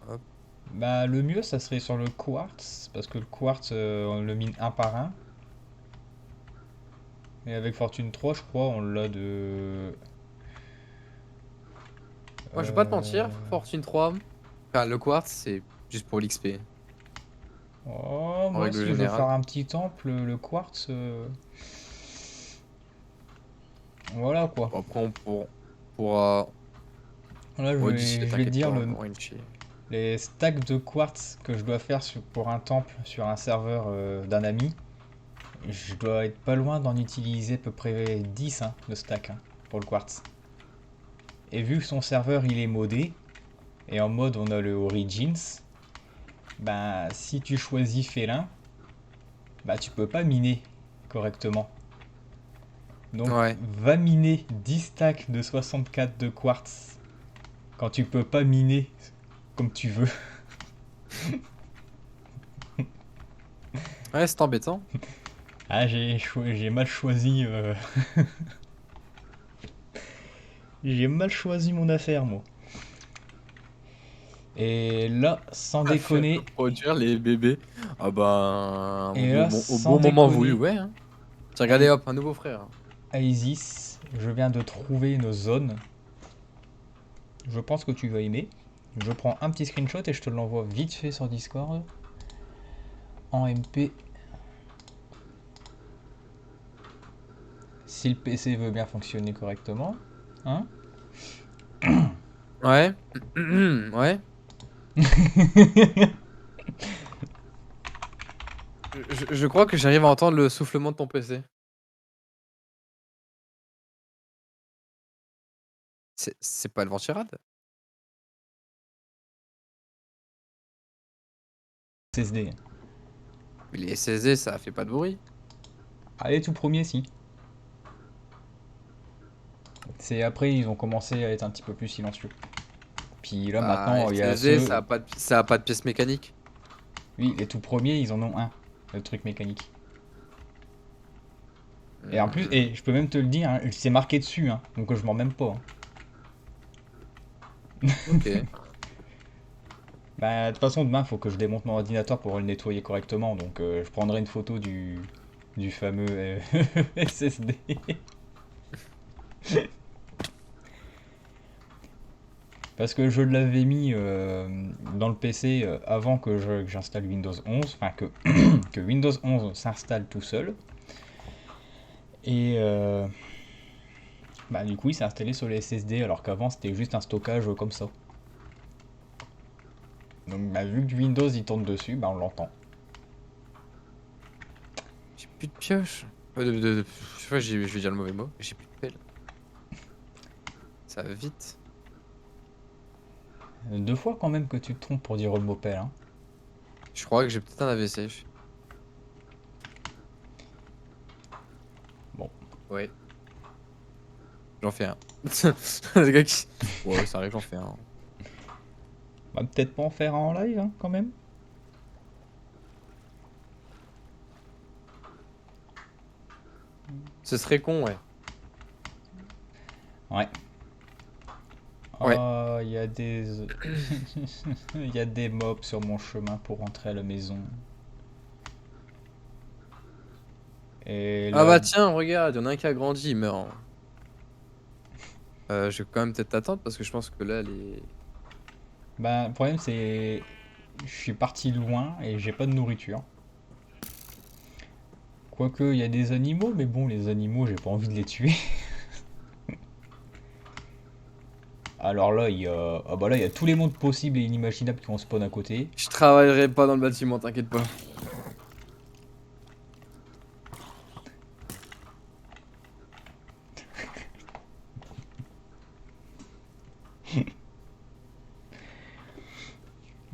Hop. Bah, le mieux, ça serait sur le quartz, parce que le quartz, on le mine un par un. Et avec Fortune 3, je crois, on l'a de... Moi, je vais pas te mentir, Euh, Fortune 3, enfin, le quartz, c'est juste pour l'XP, Oh, en moi, règle si je veux faire générale. un petit temple, le quartz... Voilà, quoi. Bon, après, pourra Là, ouais, d'ici là, je vais te t'inquiète pas, dire on aura une chier. les stacks de quartz que je dois faire pour un temple sur un serveur d'un ami. Je dois être pas loin d'en utiliser à peu près 10 hein, de stacks hein, pour le quartz. Et vu que son serveur il est modé, Et en mode, on a le Origins. Bah, si tu choisis félin, bah, tu peux pas miner correctement. Donc, Ouais. va miner 10 stacks de 64 de quartz quand tu peux pas miner comme tu veux. Ouais, c'est embêtant. Ah, j'ai mal choisi. J'ai mal choisi mon affaire, moi. Et là, sans Affaire déconner, reproduire les bébés. Ah bah, et là, au sans bon moment voulu, déconner, ouais. Hein. Tiens, regardez, I- hop, un nouveau frère. Isis, je viens de trouver une zone. Je pense que tu vas aimer. Je prends un petit screenshot et je te l'envoie vite fait sur Discord. En MP. Si le PC veut bien fonctionner correctement. Hein. Ouais. Ouais. Je crois que j'arrive à entendre le soufflement de ton PC. C'est pas le ventirad? SSD. Mais les SSD, ça fait pas de bruit. Allez, tout premier, si. C'est après, ils ont commencé à être un petit peu plus silencieux. Puis là, Bah, maintenant, il y a SSD, ceux. ça a pas de pièce mécanique. Oui, les tout premiers, ils en ont un. Le truc mécanique. Et en plus, Hmm, et je peux même te le dire, hein, c'est marqué dessus, hein, donc je m'en même pas. Hein. ok. Bah, de toute façon, demain, il faut que je démonte mon ordinateur pour le nettoyer correctement, donc je prendrai une photo du fameux SSD. Parce que je l'avais mis dans le PC avant que j'installe Windows 11, enfin que Windows 11 s'installe tout seul. Et bah, du coup, il s'est installé sur le SSD alors qu'avant c'était juste un stockage comme ça. Donc bah, vu que Windows il tourne dessus, bah, on l'entend. J'ai plus de pioche. Je sais pas, je vais dire le mauvais mot. J'ai plus de pelle. Ça va vite. 2 fois quand même que tu te trompes pour dire le mot pelle. Hein. Je crois que j'ai peut-être un AVC. Bon, Ouais, j'en fais un. Le gars qui... Ouais, ça arrive, j'en fais un. on va peut-être pas en faire un en live hein, quand même. Ce serait con, ouais. Ouais. Ouais. Oh, il y a des... il y a des mobs sur mon chemin pour rentrer à la maison. Et Ah là, bah tiens, regarde, il y en a un qui a grandi, il meurt. Hein. Je vais quand même peut-être t'attendre parce que je pense que là, les... bah, le problème c'est... Je suis parti loin et j'ai pas de nourriture. Quoique, il y a des animaux, mais bon, les animaux, j'ai pas envie de les tuer. Alors là, il y a... Ah bah là, il y a tous les mondes possibles et inimaginables qui vont spawn à côté. Je travaillerai pas dans le bâtiment, t'inquiète pas.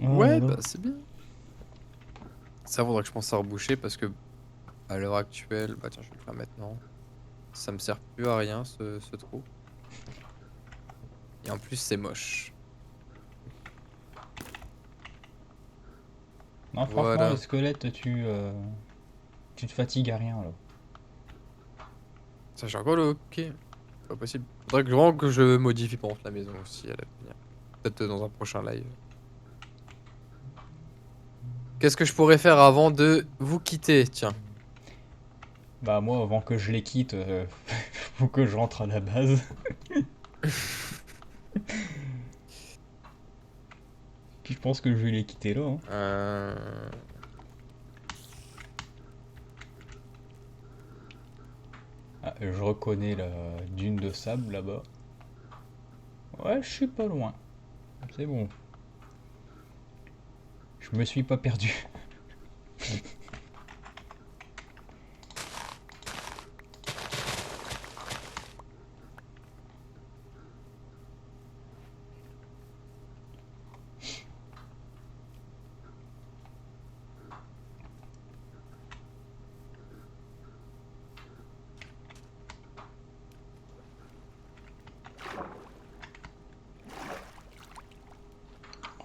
Oh là Ouais, là. bah c'est bien. Ça faudra que je pense à reboucher parce que à l'heure actuelle, bah tiens, je vais le faire maintenant. Ça me sert plus à rien ce trou. Et en plus, c'est moche. Non, franchement, le Voilà. squelette, tu te fatigues à rien là. Ça, j'ai encore le ok. Pas possible. Faudrait que vraiment que je modifie par contre la maison aussi à l'avenir. Peut-être dans un prochain live. Qu'est-ce que je pourrais faire avant de vous quitter? Tiens. Bah moi, avant que je les quitte, faut que je rentre à la base. Puis je pense que je vais les quitter là. Hein. Euh... Ah, je reconnais la dune de sable là-bas. Ouais, je suis pas loin. C'est bon. Je me suis pas perdu.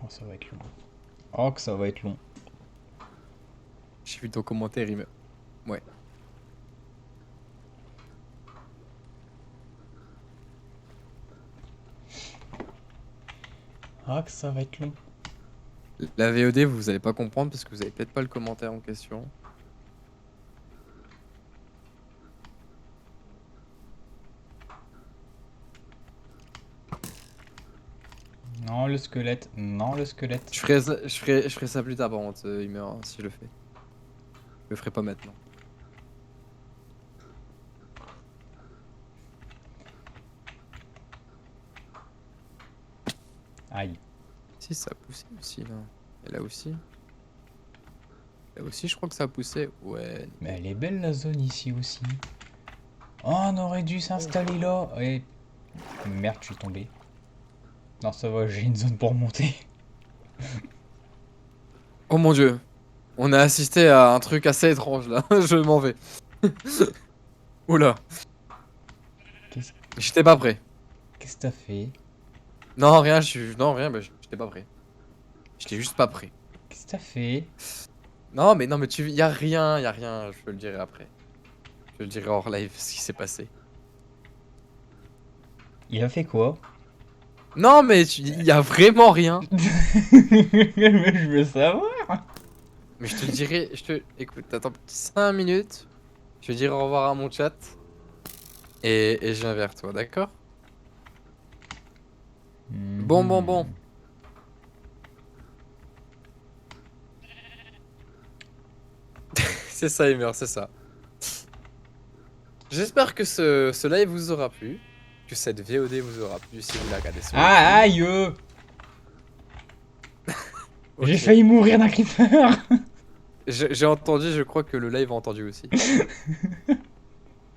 Oh, ça va être long. Oh, que ça va être long. J'ai vu ton commentaire, il me... Ouais. Ah, que ça va être long. La VOD, vous allez pas comprendre parce que vous avez peut-être pas le commentaire en question. Non, le squelette. Non, le squelette. Je ferai ça plus tard par contre, il meurt si je le fais. Je le ferai pas maintenant. Aïe. Si, ça a poussé aussi là. Et là aussi. Là aussi, je crois que ça a poussé. Ouais. Mais elle est belle la zone ici aussi. Oh, on aurait dû s'installer là. Et... Merde, je suis tombé. Non, ça va, j'ai une zone pour monter. Oh mon dieu. On a assisté à un truc assez étrange là. Je m'en vais. Oula. Qu'est-ce J'étais pas prêt. que t'as fait? Non, rien, non, rien, bah, j'étais pas prêt. J'étais juste pas prêt. Qu'est-ce que t'as fait? Non, mais y a rien, je te le dirai après. Je te le dirai hors live ce qui s'est passé. Il a fait quoi? Non, mais y a vraiment rien. Mais je veux savoir. Mais je te le dirai, écoute, attends 5 minutes. Je vais dire au revoir à mon chat. Et je viens vers toi, d'accord? Bon. C'est ça, Emer, c'est ça. J'espère que ce live vous aura plu. Que cette VOD vous aura plu si vous la regardez sur Ah, YouTube. aïe! Ok. J'ai failli mourir d'un creeper! J'ai entendu, je crois que le live a entendu aussi.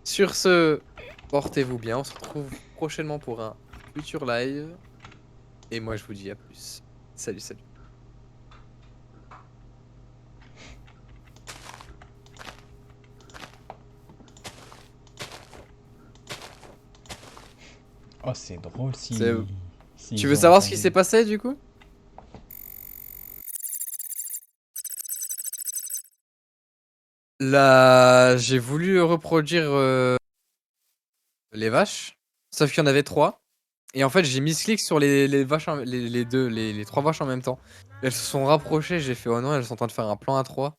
Sur ce, portez-vous bien. On se retrouve prochainement pour un futur live. Et moi, je vous dis à plus. Salut. Oh, c'est drôle C'est- si Tu ils veux ont savoir ce qui entendu. s'est passé du coup? Là, j'ai voulu reproduire les vaches, sauf qu'il y en avait 3. Et en fait, j'ai mis clic sur les vaches, les 3 vaches en même temps. Elles se sont rapprochées, j'ai fait oh non, elles sont en train de faire un plan à 3.